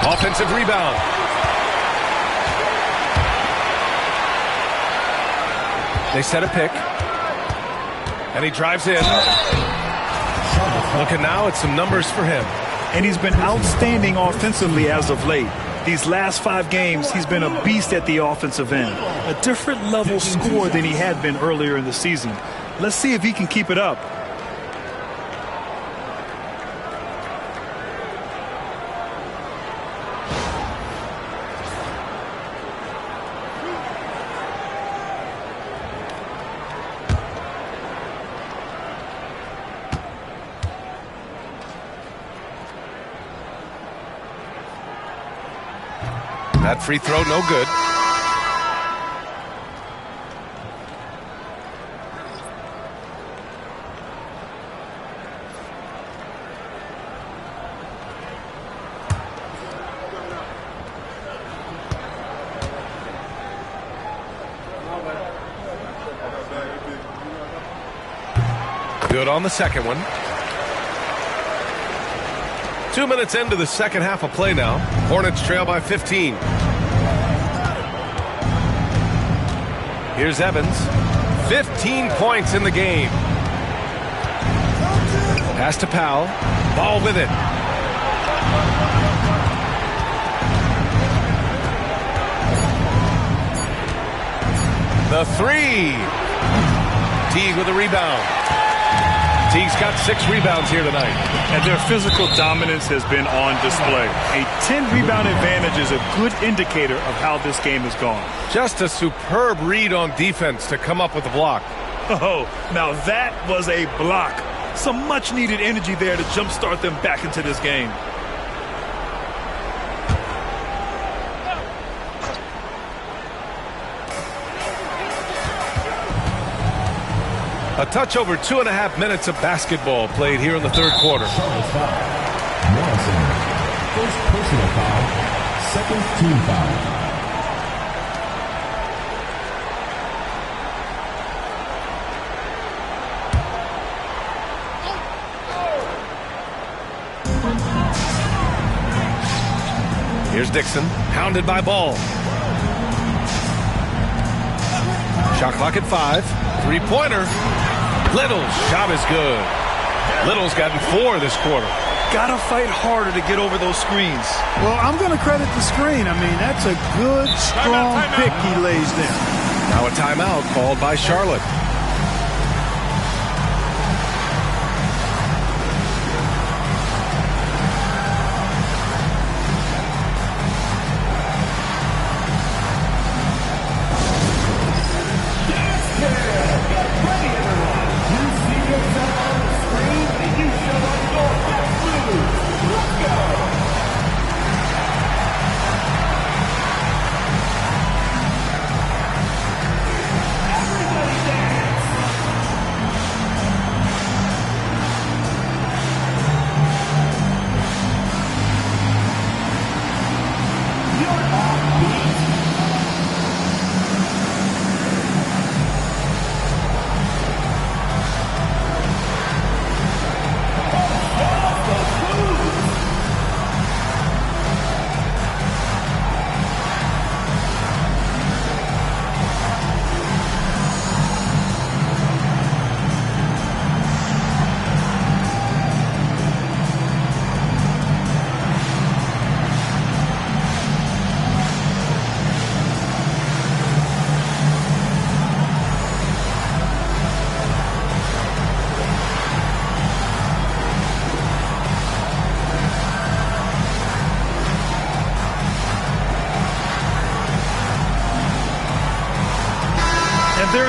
Speaker 1: Offensive rebound. They set a pick. And he drives in. Looking now at some numbers for him.
Speaker 2: And he's been outstanding offensively as of late. These last 5 games, he's been a beast at the offensive end. A different level score than he had been earlier in the season. Let's see if he can keep it up.
Speaker 1: That free throw, no good. Good on the second one. 2 minutes into the second half of play now. Hornets trail by 15. Here's Evans. 15 points in the game. Pass to Powell. Ball with it. The 3. Teague with a rebound. Teague's got 6 rebounds here tonight.
Speaker 2: And their physical dominance has been on display. A 10-rebound advantage is a good indicator of how this game has gone.
Speaker 1: Just a superb read on defense to come up with the block.
Speaker 2: Oh, now that was a block. Some much-needed energy there to jumpstart them back into this game.
Speaker 1: A touch over 2.5 minutes of basketball played here in the third quarter.
Speaker 6: First personal foul, second team foul.
Speaker 1: Here's Dixon, hounded by Ball. Shot clock at 5. 3-pointer. Little's shot is good. Little's gotten 4 this quarter.
Speaker 2: Gotta fight harder to get over those screens.
Speaker 3: Well, I'm going to credit the screen. I mean, that's a good, strong pick he lays down.
Speaker 1: Now a timeout called by Charlotte.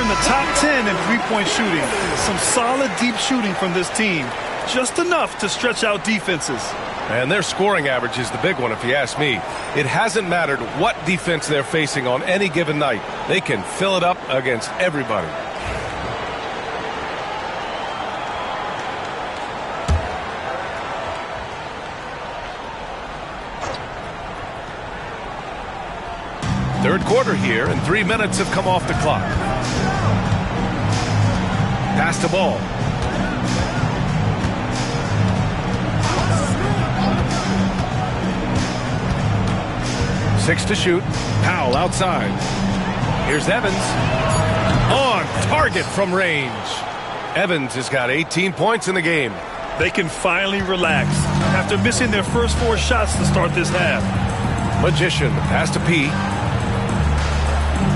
Speaker 2: in the top 10 in three-point shooting. Some solid deep shooting from this team. Just enough to stretch out defenses.
Speaker 1: And their scoring average is the big one, if you ask me. It hasn't mattered what defense they're facing on any given night. They can fill it up against everybody. Third quarter here, and 3 minutes have come off the clock. Pass the ball. Six to shoot. Powell outside. Here's Evans. On target from range. Evans has got 18 points in the game.
Speaker 2: They can finally relax after missing their first 4 shots to start this half.
Speaker 1: Magician. Pass to P.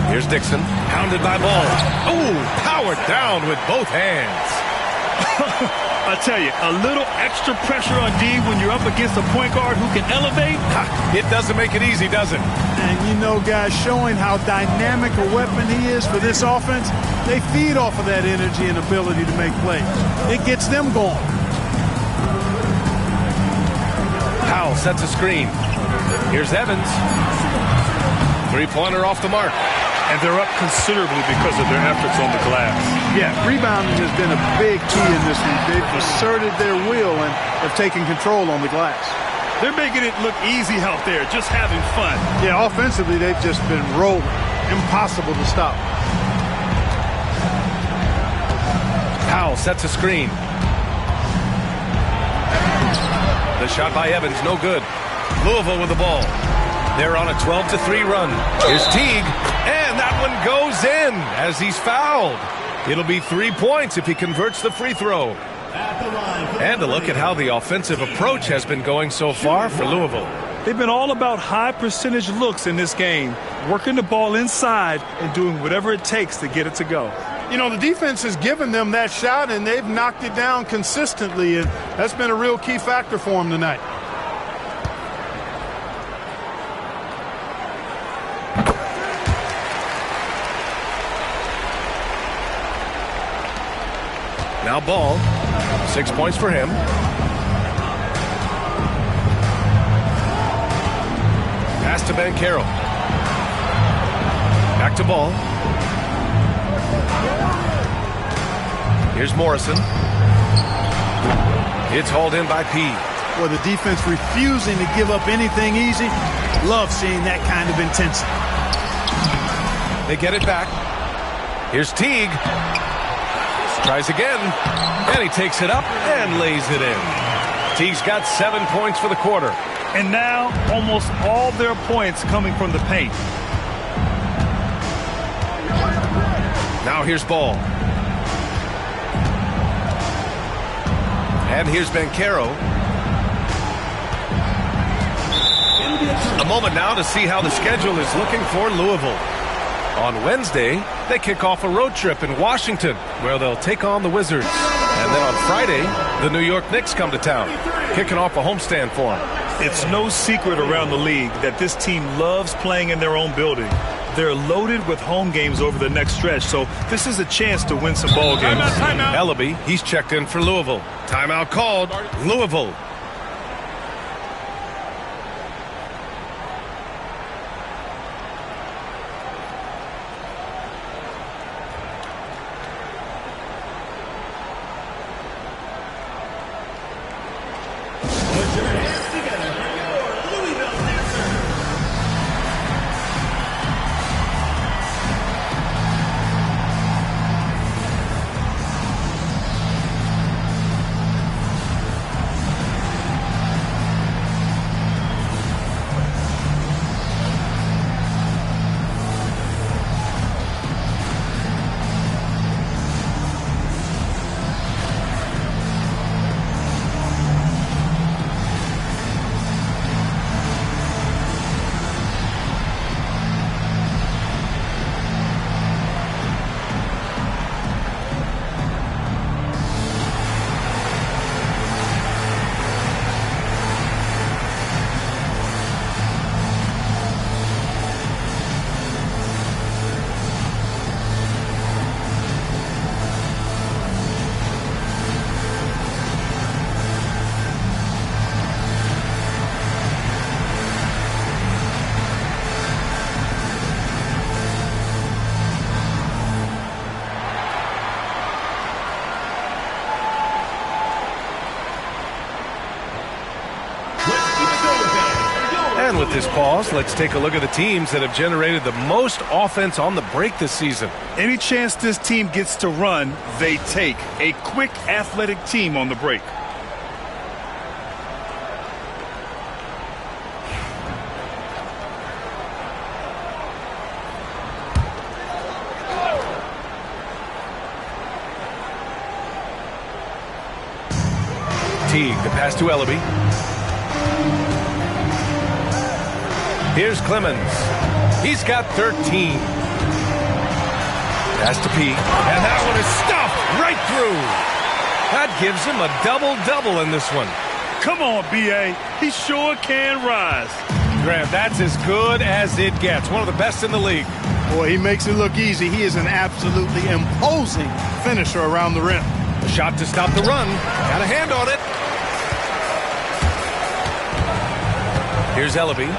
Speaker 1: Here's Dixon. Pounded by Ball. Oh, powered down with both hands.
Speaker 2: I tell you, a little extra pressure on D when you're up against a point guard who can elevate.
Speaker 1: It doesn't make it easy, does it?
Speaker 3: And you know, guys, showing how dynamic a weapon he is for this offense, they feed off of that energy and ability to make plays. It gets them going.
Speaker 1: Powell sets a screen. Here's Evans. Three-pointer off the mark.
Speaker 2: And they're up considerably because of their efforts on the glass.
Speaker 3: Yeah, rebounding has been a big key in this one. They've asserted their will and have taken control on the glass.
Speaker 2: They're making it look easy out there, just having fun.
Speaker 3: Yeah, offensively, they've just been rolling. Impossible to stop.
Speaker 1: Powell sets a screen. The shot by Evans, no good. Louisville with the ball. They're on a 12-3 run. Here's Teague, and that one goes in as he's fouled. It'll be 3 points if he converts the free throw. And a look at how the offensive approach has been going so far for Louisville.
Speaker 2: They've been all about high percentage looks in this game, working the ball inside and doing whatever it takes to get it to go.
Speaker 3: You know, the defense has given them that shot, and they've knocked it down consistently, and that's been a real key factor for them tonight.
Speaker 1: Now Ball, 6 points for him. Pass to Banchero. Back to Ball. Here's Morrison. It's hauled in by P.
Speaker 3: Well, the defense refusing to give up anything easy. Love seeing that kind of intensity.
Speaker 1: They get it back. Here's Teague. Tries again, and he takes it up and lays it in. Teague's got 7 points for the quarter.
Speaker 2: And now almost all their points coming from the paint.
Speaker 1: Now here's Ball. And here's Banchero. A moment now to see how the schedule is looking for Louisville. On Wednesday, they kick off a road trip in Washington, where they'll take on the Wizards. And then on Friday, the New York Knicks come to town, kicking off a homestand for them.
Speaker 2: It's no secret around the league that this team loves playing in their own building. They're loaded with home games over the next stretch, so this is a chance to win some ball games.
Speaker 1: Timeout. Ellaby, he's checked in for Louisville. Timeout called. Louisville. And with this pause, let's take a look at the teams that have generated the most offense on the break this season.
Speaker 2: Any chance this team gets to run, they take. A quick, athletic team on the break.
Speaker 1: Teague, the pass to Ellaby. Here's Clemens. He's got 13. Pass to P. And that one is stuffed right through. That gives him a double-double in this one.
Speaker 2: Come on, B.A. He sure can rise.
Speaker 1: Grant, that's as good as it gets. One of the best in the league.
Speaker 3: Boy, he makes it look easy. He is an absolutely imposing finisher around the rim.
Speaker 1: A shot to stop the run. Got a hand on it. Here's Ellaby.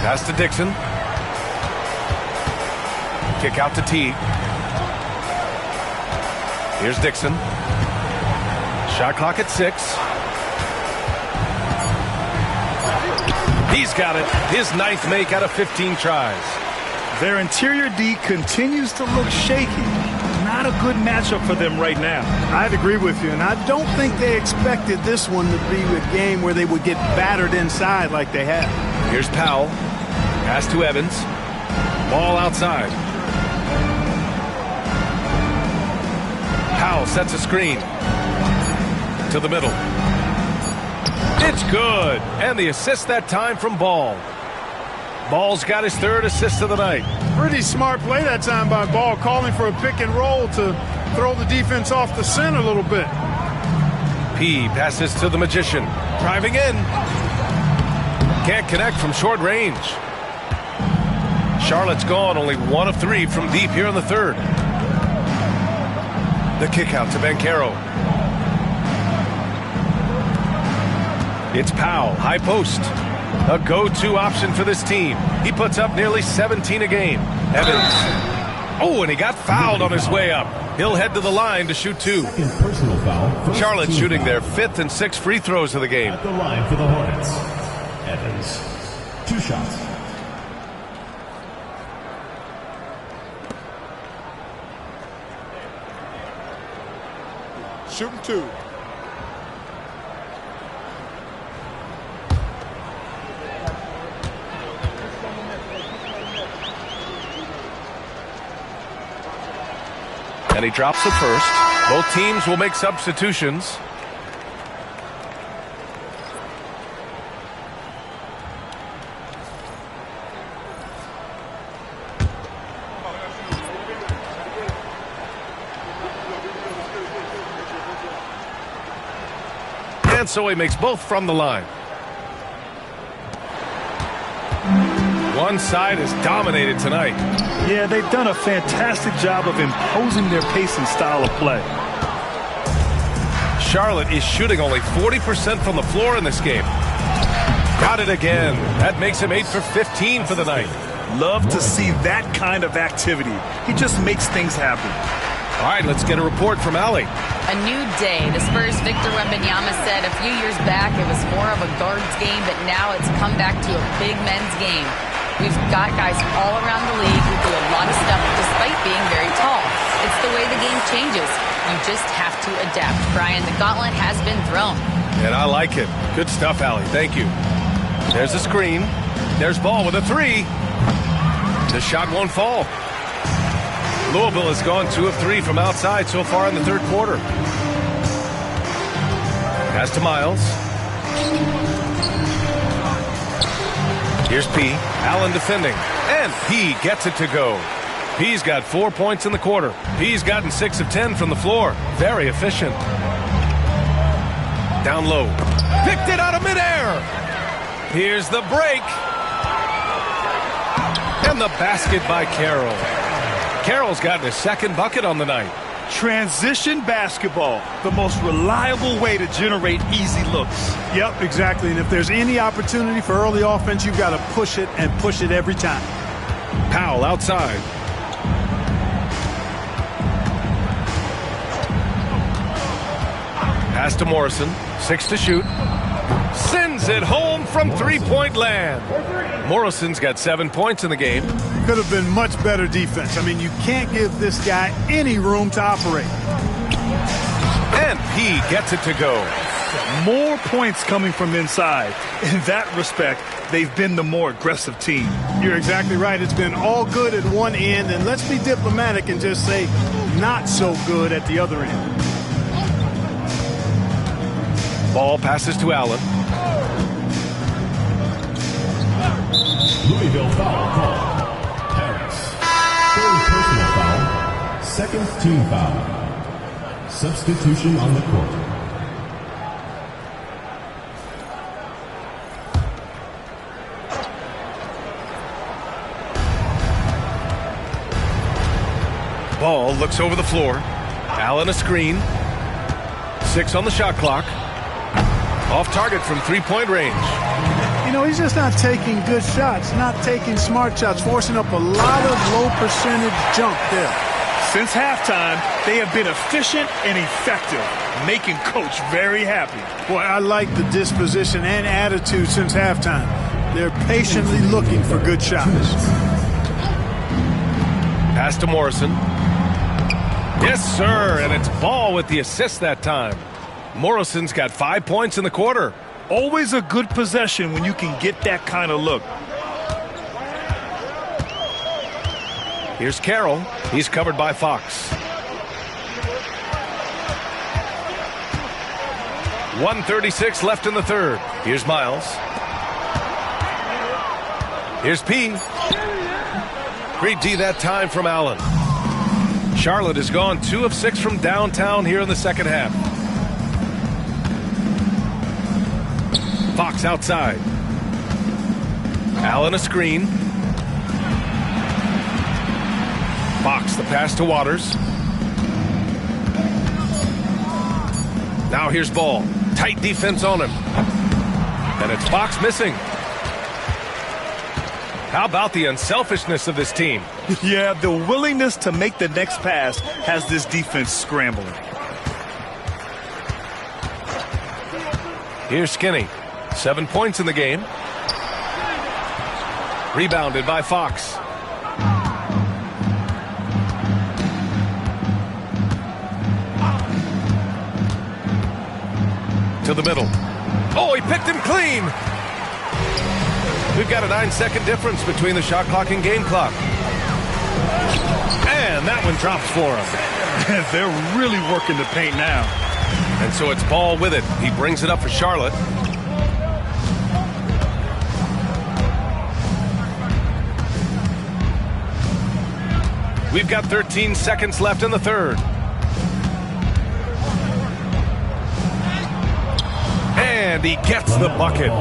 Speaker 1: Pass to Dixon. Kick out to Teague. Here's Dixon. Shot clock at 6. He's got it. His 9th make out of 15 tries.
Speaker 2: Their interior D continues to look shaky. Not a good matchup for them right now.
Speaker 3: I'd agree with you, and I don't think they expected this one to be a game where they would get battered inside like they have.
Speaker 1: Here's Powell. Pass to Evans. Ball outside. Powell sets a screen. To the middle. It's good. And the assist that time from Ball. Ball's got his 3rd assist of the night.
Speaker 3: Pretty smart play that time by Ball, calling for a pick and roll to throw the defense off the scent a little bit.
Speaker 1: P passes to the Magician. Driving in. Can't connect from short range. Charlotte's gone only 1 of 3 from deep here in the 3rd. The kick out to Banchero. It's Powell, high post. A go-to option for this team. He puts up nearly 17 a game. Evans. Oh, and he got fouled on his way up. He'll head to the line to shoot 2.
Speaker 6: Personal foul.
Speaker 1: Charlotte shooting their 5th and 6th free throws of the game.
Speaker 6: At the line for the Hornets. Evans. 2 shots.
Speaker 7: Shooting 2.
Speaker 1: And he drops the first. Both teams will make substitutions. And so he makes both from the line. One side is dominated tonight.
Speaker 2: Yeah, they've done a fantastic job of imposing their pace and style of play.
Speaker 1: Charlotte is shooting only 40% from the floor in this game. Got it again. That makes him 8 for 15 for the night.
Speaker 2: Love to see that kind of activity. He just makes things happen.
Speaker 1: All right, let's get a report from Allie.
Speaker 4: A new day. The Spurs' Victor Wembanyama said a few years back it was more of a guards game, but now it's come back to a big men's game. We've got guys all around the league who do a lot of stuff despite being very tall. It's the way the game changes. You just have to adapt. Brian, the gauntlet has been thrown.
Speaker 1: And I like it. Good stuff, Allie. Thank you. There's a screen. There's Ball with a 3. The shot won't fall. Louisville has gone 2 of 3 from outside so far in the 3rd quarter. Pass to Miles. Here's P. Allen defending. And P gets it to go. P's got 4 points in the quarter. P's gotten 6 of 10 from the floor. Very efficient. Down low. Picked it out of midair. Here's the break. And the basket by Carroll. Carroll's gotten his 2nd bucket on the night.
Speaker 2: Transition basketball, the most reliable way to generate easy looks.
Speaker 3: Yep, exactly. And if there's any opportunity for early offense, you've got to push it and push it every time.
Speaker 1: Powell outside. Pass to Morrison. 6 to shoot. Sends it home from three-point land. Morrison's got 7 points in the game.
Speaker 3: Could have been much better defense. I mean, you can't give this guy any room to operate.
Speaker 1: And he gets it to go.
Speaker 2: More points coming from inside. In that respect, they've been the more aggressive team.
Speaker 3: You're exactly right. It's been all good at one end, and let's be diplomatic and just say not so good at the other end.
Speaker 1: Ball passes to Allen.
Speaker 6: Louisville foul call. Harris. Third personal foul. Second team foul. Substitution on the court.
Speaker 1: Ball looks over the floor. Allen a screen. 6 on the shot clock. Off target from three-point range.
Speaker 3: You know, he's just not taking good shots, not taking smart shots, forcing up a lot of low percentage jump there.
Speaker 2: Since halftime, they have been efficient and effective, making Coach very happy.
Speaker 3: Boy, I like the disposition and attitude since halftime. They're patiently looking for good shots.
Speaker 1: Pass to Morrison. Yes, sir, and it's Ball with the assist that time. Morrison's got 5 points in the quarter.
Speaker 2: Always a good possession when you can get that kind of look.
Speaker 1: Here's Carroll. He's covered by Fox. 1:36 left in the third. Here's Miles. Here's P. Great D that time from Allen. Charlotte has gone 2 of 6 from downtown here in the second half. Fox outside. Allen a screen. Fox the pass to Waters. Now here's Ball. Tight defense on him. And it's Fox missing. How about the unselfishness of this team?
Speaker 2: Yeah, the willingness to make the next pass has this defense scrambling.
Speaker 1: Here's Skinny. 7 points in the game. Rebounded by Fox. To the middle. Oh, he picked him clean. We've got a 9-second difference between the shot clock and game clock. And that one drops for him.
Speaker 2: They're really working the paint now.
Speaker 1: And so it's Ball with it. He brings it up for Charlotte. We've got 13 seconds left in the third. And he gets the bucket.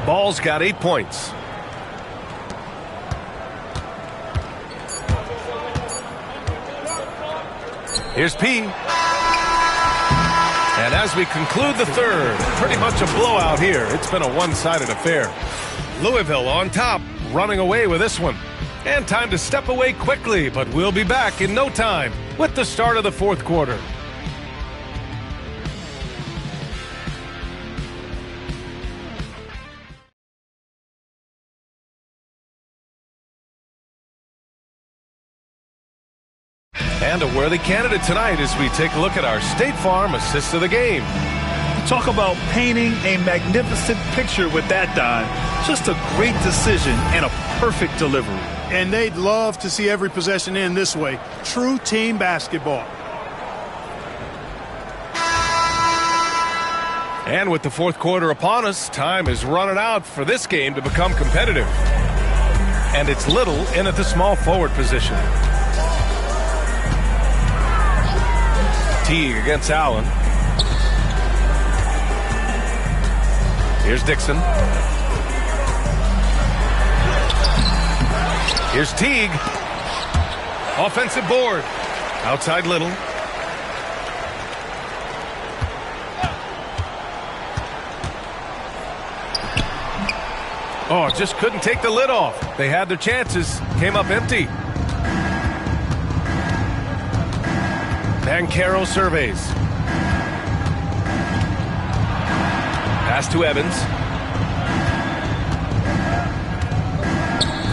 Speaker 1: Ball's got 8 points. Here's P. And as we conclude the third, pretty much a blowout here. It's been a one-sided affair. Louisville on top, running away with this one. And time to step away quickly, but we'll be back in no time with the start of the fourth quarter. And a worthy candidate tonight as we take a look at our State Farm assist of the game.
Speaker 2: Talk about painting a magnificent picture with that dime. Just a great decision and a perfect delivery.
Speaker 3: And they'd love to see every possession end this way. True team basketball.
Speaker 1: And with the fourth quarter upon us, time is running out for this game to become competitive. And it's Little in at the small forward position. Teague against Allen. Here's Dixon. Here's Teague. Offensive board. Outside Little. Oh, just couldn't take the lid off. They had their chances. Came up empty. Banchero surveys. Pass to Evans.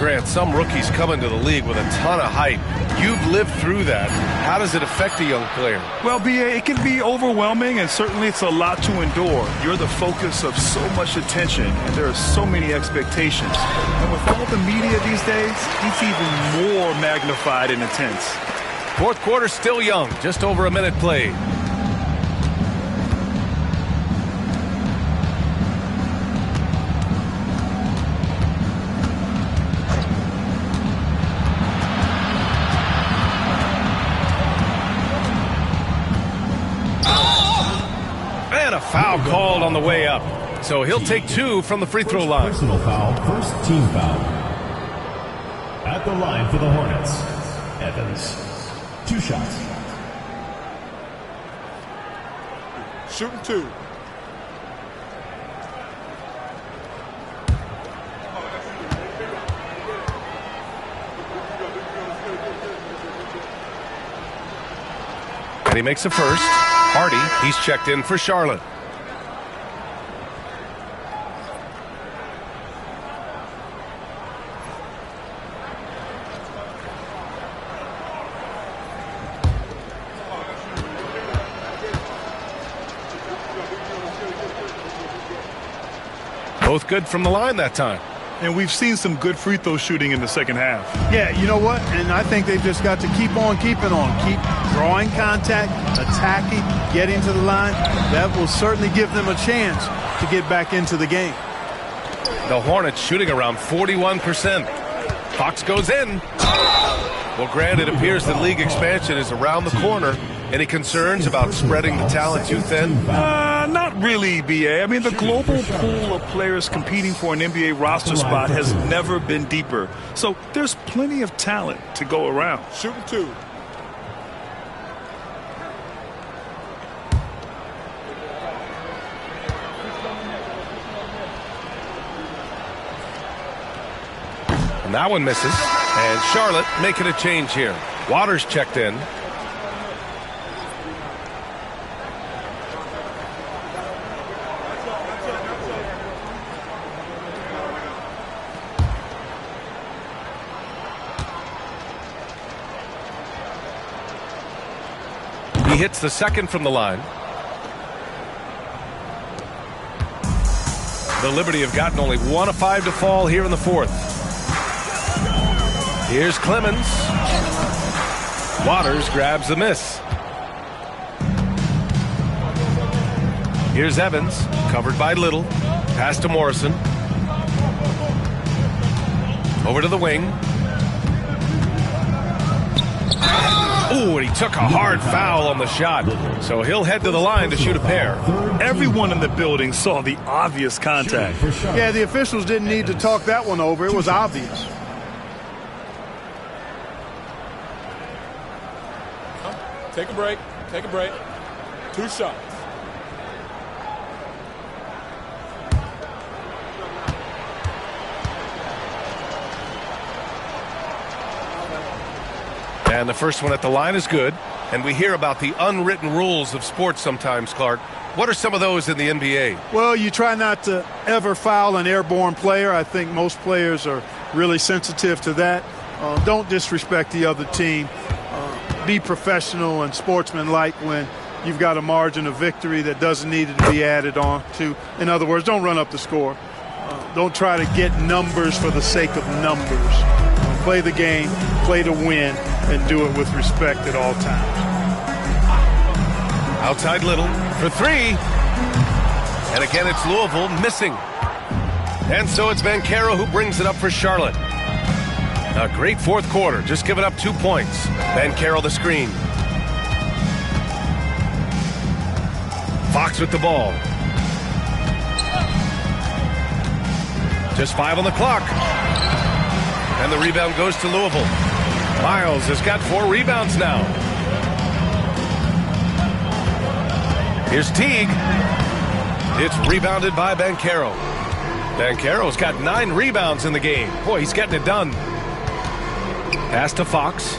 Speaker 1: Grant, some rookies come into the league with a ton of hype. You've lived through that. How does it affect a young player?
Speaker 2: Well, B.A., it can be overwhelming, and certainly it's a lot to endure. You're the focus of so much attention, and there are so many expectations. And with all the media these days, it's even more magnified and intense.
Speaker 1: Fourth quarter still young, just over a minute played. And a foul called on the way up. So he'll take 2 from the free throw line.
Speaker 6: Personal foul, first team foul. At the line for the Hornets, Evans. 2 shots.
Speaker 7: Shooting 2.
Speaker 1: And he makes a first. Hardy, he's checked in for Charlotte. Both good from the line that time.
Speaker 2: And we've seen some good free throw shooting in the second half.
Speaker 3: Yeah, you know what? And I think they've just got to keep on keeping on. Keep drawing contact, attacking, getting to the line. That will certainly give them a chance to get back into the game.
Speaker 1: The Hornets shooting around 41%. Fox goes in. Well, Grant, it appears that league expansion is around the corner. Any concerns about spreading the talent too thin?
Speaker 2: Not really, B.A. I mean, the global pool of players competing for an NBA roster spot has never been deeper. So there's plenty of talent to go around.
Speaker 7: Shooting 2.
Speaker 1: And that one misses. And Charlotte making a change here. Waters checked in. He hits the second from the line. The Liberty have gotten only 1 of 5 to fall here in the fourth. Here's Clemens. Waters grabs the miss. Here's Evans, covered by Little. Pass to Morrison. Over to the wing. Ooh, and he took a hard foul on the shot. So he'll head to the line to shoot a pair.
Speaker 2: Everyone in the building saw the obvious contact.
Speaker 3: Yeah, the officials didn't need to talk that one over. It was obvious.
Speaker 7: Take a break. Take a break. 2 shots.
Speaker 1: And the first one at the line is good. And we hear about the unwritten rules of sports sometimes, Clark. What are some of those in the NBA?
Speaker 3: Well, you try not to ever foul an airborne player. I think most players are really sensitive to that. Don't disrespect the other team. Be professional and sportsmanlike when you've got a margin of victory that doesn't need to be added on to. In other words, don't run up the score. Don't try to get numbers for the sake of numbers. Play the game, play to win, and do it with respect at all times.
Speaker 1: Outside Little for 3. And again, it's Louisville missing. And so it's Banchero who brings it up for Charlotte. A great fourth quarter, just giving up 2 points. Banchero the screen. Fox with the ball. Just 5 on the clock. And the rebound goes to Louisville. Miles has got 4 rebounds now. Here's Teague. It's rebounded by Banchero. Banchero's got 9 rebounds in the game. Boy, he's getting it done. Pass to Fox.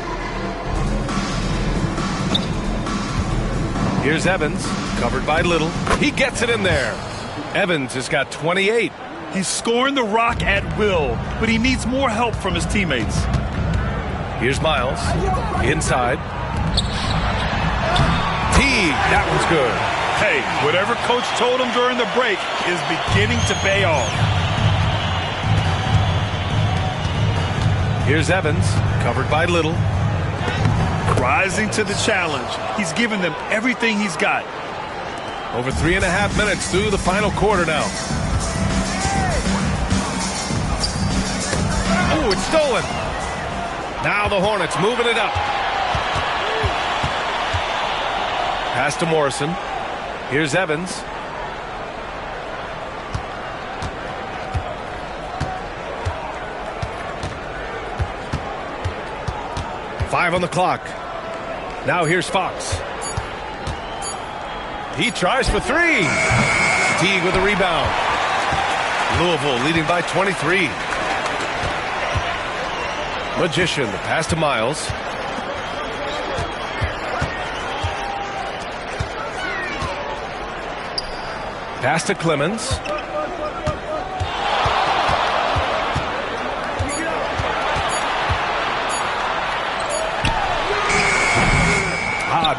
Speaker 1: Here's Evans, covered by Little. He gets it in there. Evans has got 28.
Speaker 2: He's scoring the rock at will, but he needs more help from his teammates.
Speaker 1: Here's Miles. Inside. Teague. That one's good.
Speaker 2: Hey, whatever coach told him during the break is beginning to pay off.
Speaker 1: Here's Evans, covered by Little.
Speaker 2: Rising to the challenge. He's given them everything he's got.
Speaker 1: Over 3.5 minutes through the final quarter now. Ooh, it's stolen. Now the Hornets moving it up. Pass to Morrison. Here's Evans. Five on the clock. Now here's Fox. He tries for three. Teague with a rebound. Louisville leading by 23. Magician, the pass to Miles. Pass to Clemens.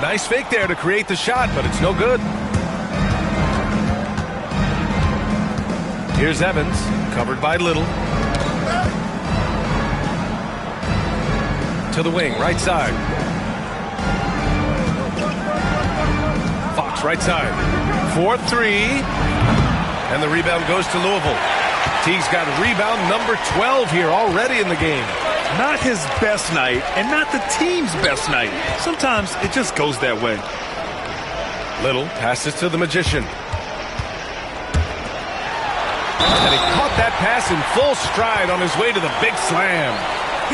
Speaker 1: Nice fake there to create the shot, but it's no good. Here's Evans, covered by Little. To the wing, right side. Fox, right side. 4-3. And the rebound goes to Louisville. Teague's got rebound number 12 here already in the game.
Speaker 2: Not his best night, and not the team's best night. Sometimes it just goes that way.
Speaker 1: Little passes to the Magician. And he caught that pass in full stride on his way to the big slam.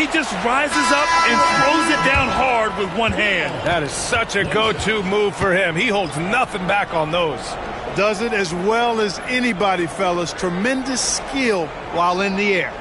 Speaker 2: He just rises up and throws it down hard with one hand.
Speaker 1: That is such a go-to move for him. He holds nothing back on those.
Speaker 3: Does it as well as anybody, fellas. Tremendous skill while in the air.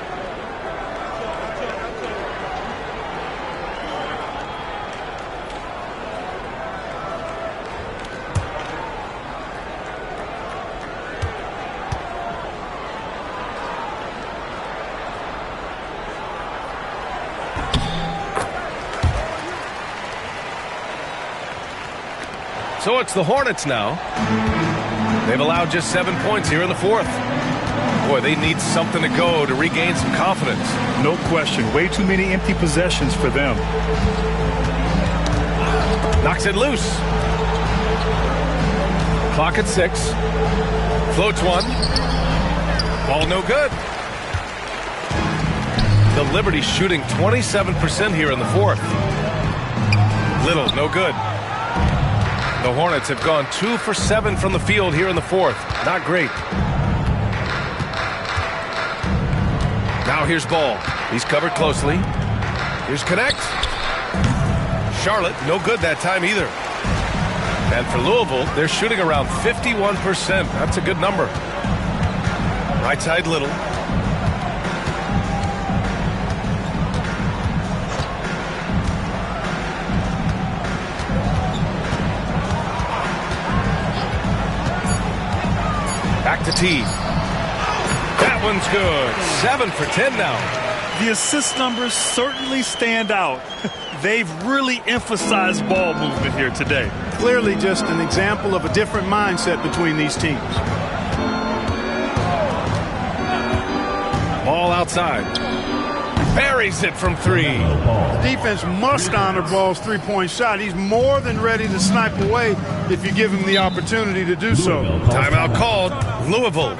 Speaker 1: So it's the Hornets now. They've allowed just 7 points here in the fourth. Boy, they need something to go to regain some confidence.
Speaker 2: No question. Way too many empty possessions for them.
Speaker 1: Knocks it loose. Clock at 6. Floats one. Ball no good. The Liberty shooting 27% here in the fourth. Little, no good. The Hornets have gone 2 for 7 from the field here in the fourth. Not great. Now here's Ball. He's covered closely. Here's Connect. Charlotte, no good that time either. And for Louisville, they're shooting around 51%. That's a good number. Right side, Little. Back to Teague. That one's good. 7 for 10 now.
Speaker 2: The assist numbers certainly stand out. They've really emphasized ball movement here today.
Speaker 3: Clearly just an example of a different mindset between these teams.
Speaker 1: Ball outside. Buries it from 3.
Speaker 3: The defense must honor Ball's three-point shot. He's more than ready to snipe away if you give him the opportunity to do so.
Speaker 1: Timeout called. Louisville.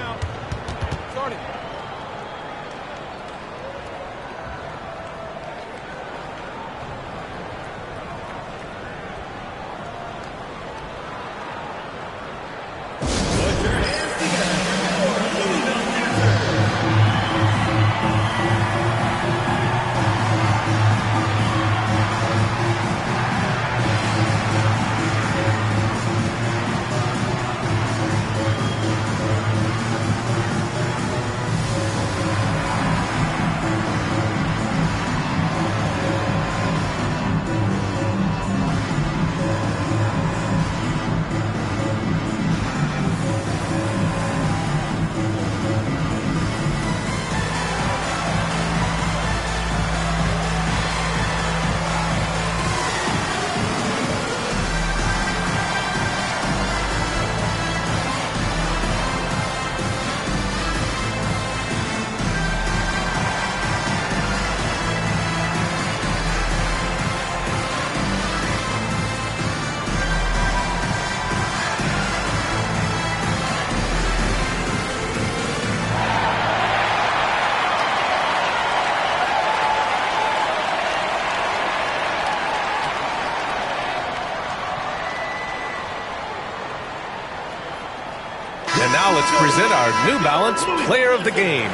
Speaker 1: Now let's present our New Balance Player of the Game.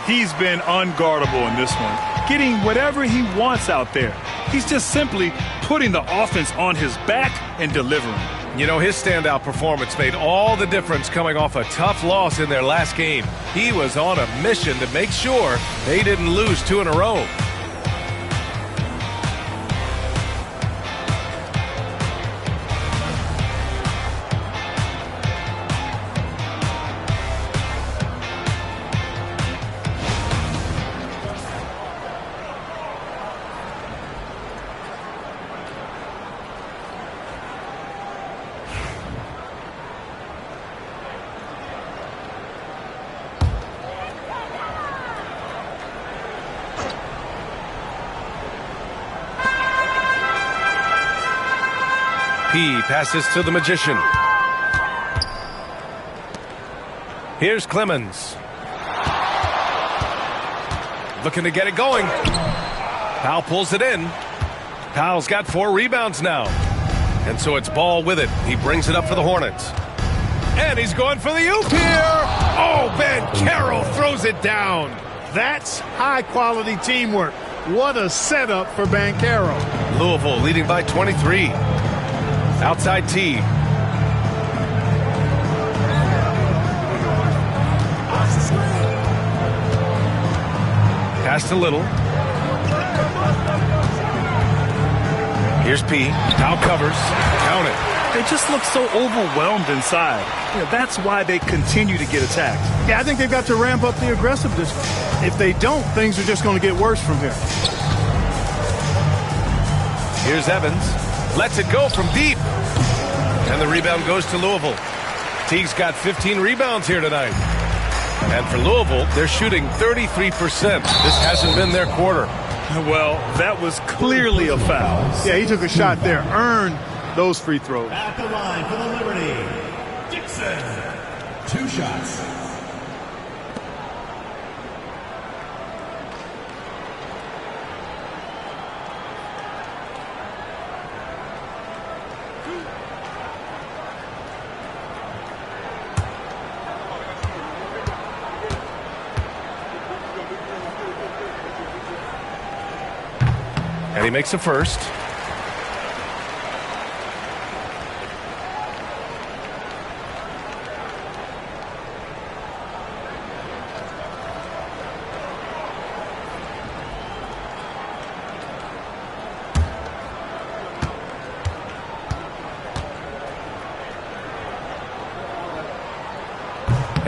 Speaker 2: He's been unguardable in this one, getting whatever he wants out there. He's just simply putting the offense on his back and delivering.
Speaker 1: You know, his standout performance made all the difference coming off a tough loss in their last game. He was on a mission to make sure they didn't lose 2 in a row. He passes to the Magician. Here's Clemens. Looking to get it going. Powell pulls it in. Powell's got 4 rebounds now. And so it's Ball with it. He brings it up for the Hornets. And he's going for the oop here. Oh, Banchero throws it down.
Speaker 3: That's high-quality teamwork. What a setup for Banchero.
Speaker 1: Louisville leading by 23. Outside T. Pass to Little. Here's P. Powell covers. Count it.
Speaker 2: They just look so overwhelmed inside. That's why they continue to get attacked.
Speaker 3: Yeah, I think they've got to ramp up the aggressiveness. If they don't, things are just going to get worse from here.
Speaker 1: Here's Evans. Lets it go from deep. And the rebound goes to Louisville. Teague's got 15 rebounds here tonight. And for Louisville, they're shooting 33%. This hasn't been their quarter.
Speaker 2: Well, that was clearly a foul.
Speaker 3: Yeah, he took a shot there. Earned those free throws.
Speaker 6: At the line for the Liberty, Dixon. 2 shots.
Speaker 1: And he makes a first.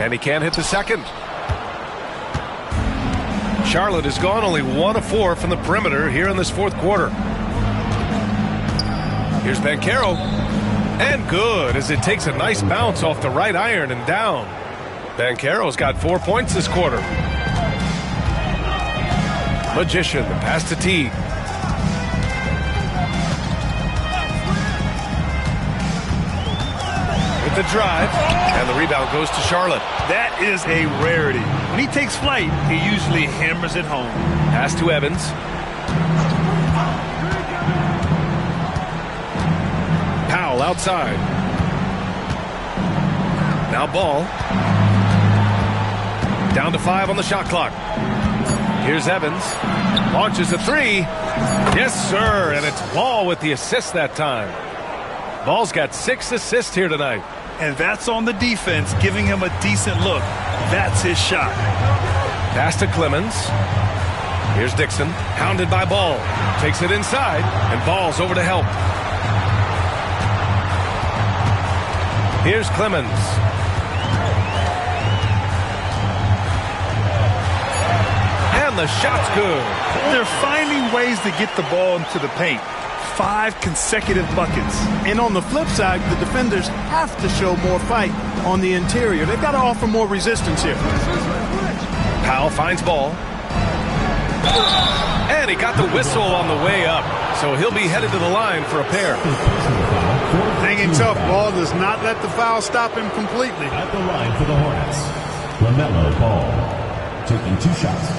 Speaker 1: And he can't hit the second. Charlotte has gone only 1 of 4 from the perimeter here in this 4th quarter. Here's Banchero. And good, as it takes a nice bounce off the right iron and down. Banchero's got 4 points this quarter. Magician, the pass to T. With the drive, and the rebound goes to Charlotte.
Speaker 2: That is a rarity. When he takes flight, he usually hammers it home.
Speaker 1: Pass to Evans. Powell outside. Now Ball. Down to 5 on the shot clock. Here's Evans. Launches a 3. Yes, sir. And it's Ball with the assist that time. Ball's got 6 assists here tonight.
Speaker 2: And that's on the defense, giving him a decent look. That's his shot.
Speaker 1: Pass to Clemens. Here's Dixon. Hounded by Ball. Takes it inside, and Ball's over to help. Here's Clemens. And the shot's good.
Speaker 2: They're finding ways to get the ball into the paint. 5 consecutive buckets.
Speaker 3: And on the flip side, the defenders have to show more fight on the interior. They've got to offer more resistance here.
Speaker 1: Powell finds Ball. And he got the whistle on the way up. So he'll be headed to the line for a pair.
Speaker 3: Hanging tough. Ball does not let the foul stop him completely.
Speaker 6: At the line for the Hornets, LaMelo Ball, taking 2 shots.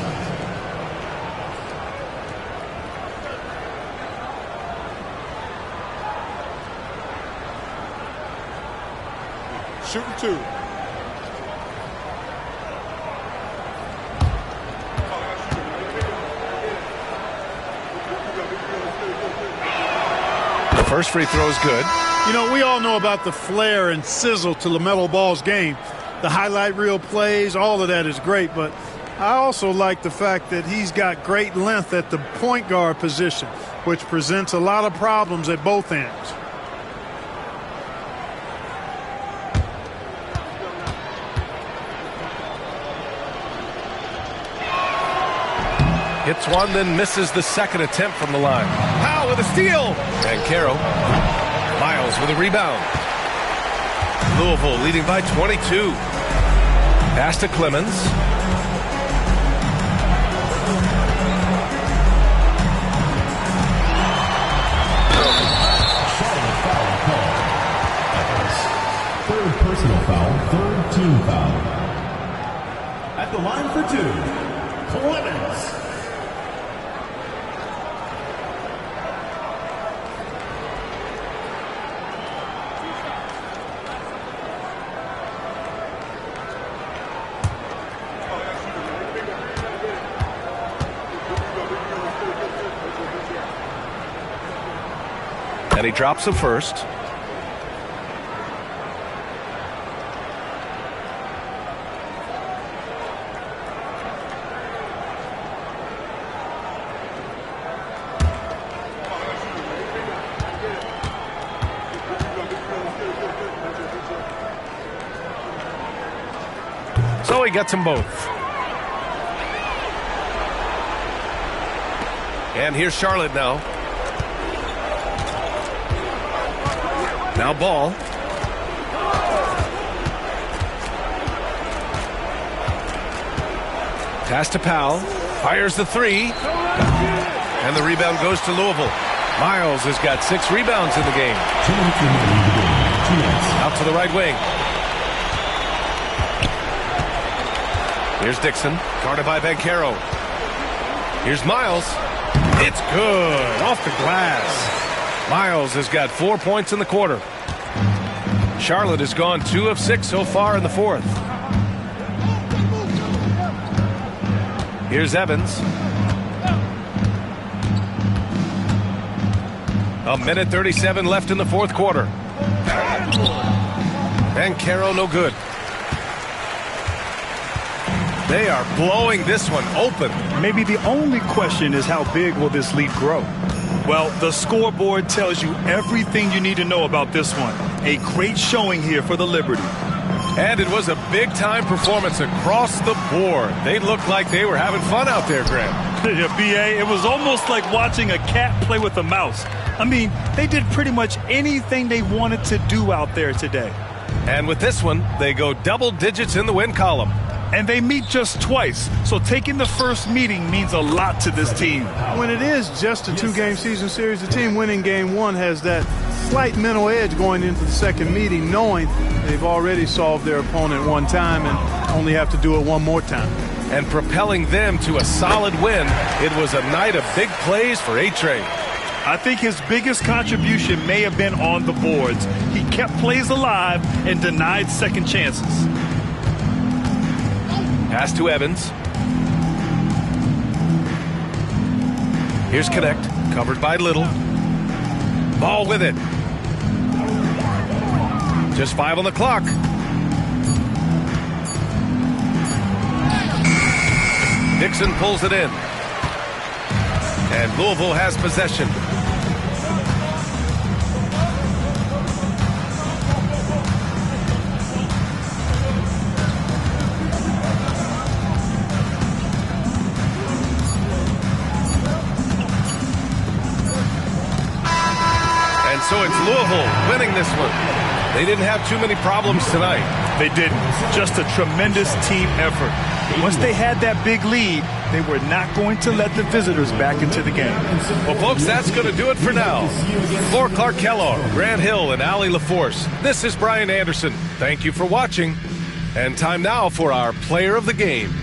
Speaker 7: Shooting 2.
Speaker 1: First free throw is good.
Speaker 3: You know, we all know about the flair and sizzle to LaMelo Ball's game. The highlight reel plays, all of that is great, but I also like the fact that he's got great length at the point guard position, which presents a lot of problems at both ends.
Speaker 1: Hits one, then misses the second attempt from the line. Powell with a steal. And Caro. Miles with a rebound. Louisville leading by 22. Pass to Clemens.
Speaker 6: Third personal foul, third team foul. At the line for two, Clemens.
Speaker 1: And he drops the first. So he gets them both. And here's Charlotte now. Now Ball. Pass to Powell. Fires the three. And the rebound goes to Louisville. Miles has got 6 rebounds in the game. Out to the right wing. Here's Dixon. Guarded by Bancaro. Here's Miles. It's good. Off the glass. Miles has got 4 points in the quarter. Charlotte has gone 2 of 6 so far in the fourth. Here's Evans. A minute 37 left in the fourth quarter. And Caro no good. They are blowing this one open.
Speaker 2: Maybe the only question is how big will this lead grow? Well, the scoreboard tells you everything you need to know about this one. A great showing here for the Liberty.
Speaker 1: And it was a big-time performance across the board. They looked like they were having fun out there, Graham.
Speaker 2: Yeah, B.A., it was almost like watching a cat play with a mouse. I mean, they did pretty much anything they wanted to do out there today.
Speaker 1: And with this one, they go double digits in the win column.
Speaker 2: And they meet just twice, so taking the first meeting means a lot to this team.
Speaker 3: When it is just a 2-game season series, the team winning game 1 has that slight mental edge going into the second meeting, knowing they've already solved their opponent one time and only have to do it one more time.
Speaker 1: And propelling them to a solid win, it was a night of big plays for A-Train.
Speaker 2: I think his biggest contribution may have been on the boards. He kept plays alive and denied second chances.
Speaker 1: Pass to Evans. Here's Connect, covered by Little. Ball with it. Just 5 on the clock. Dixon pulls it in. And Louisville has possession. So it's Louisville winning this one. They didn't have too many problems tonight.
Speaker 2: They didn't. Just a tremendous team effort. Once they had that big lead, they were not going to let the visitors back into the game.
Speaker 1: Well, folks, that's going to do it for now. For Clark Kellogg, Grant Hill, and Allie LaForce, this is Brian Anderson. Thank you for watching. And time now for our Player of the Game.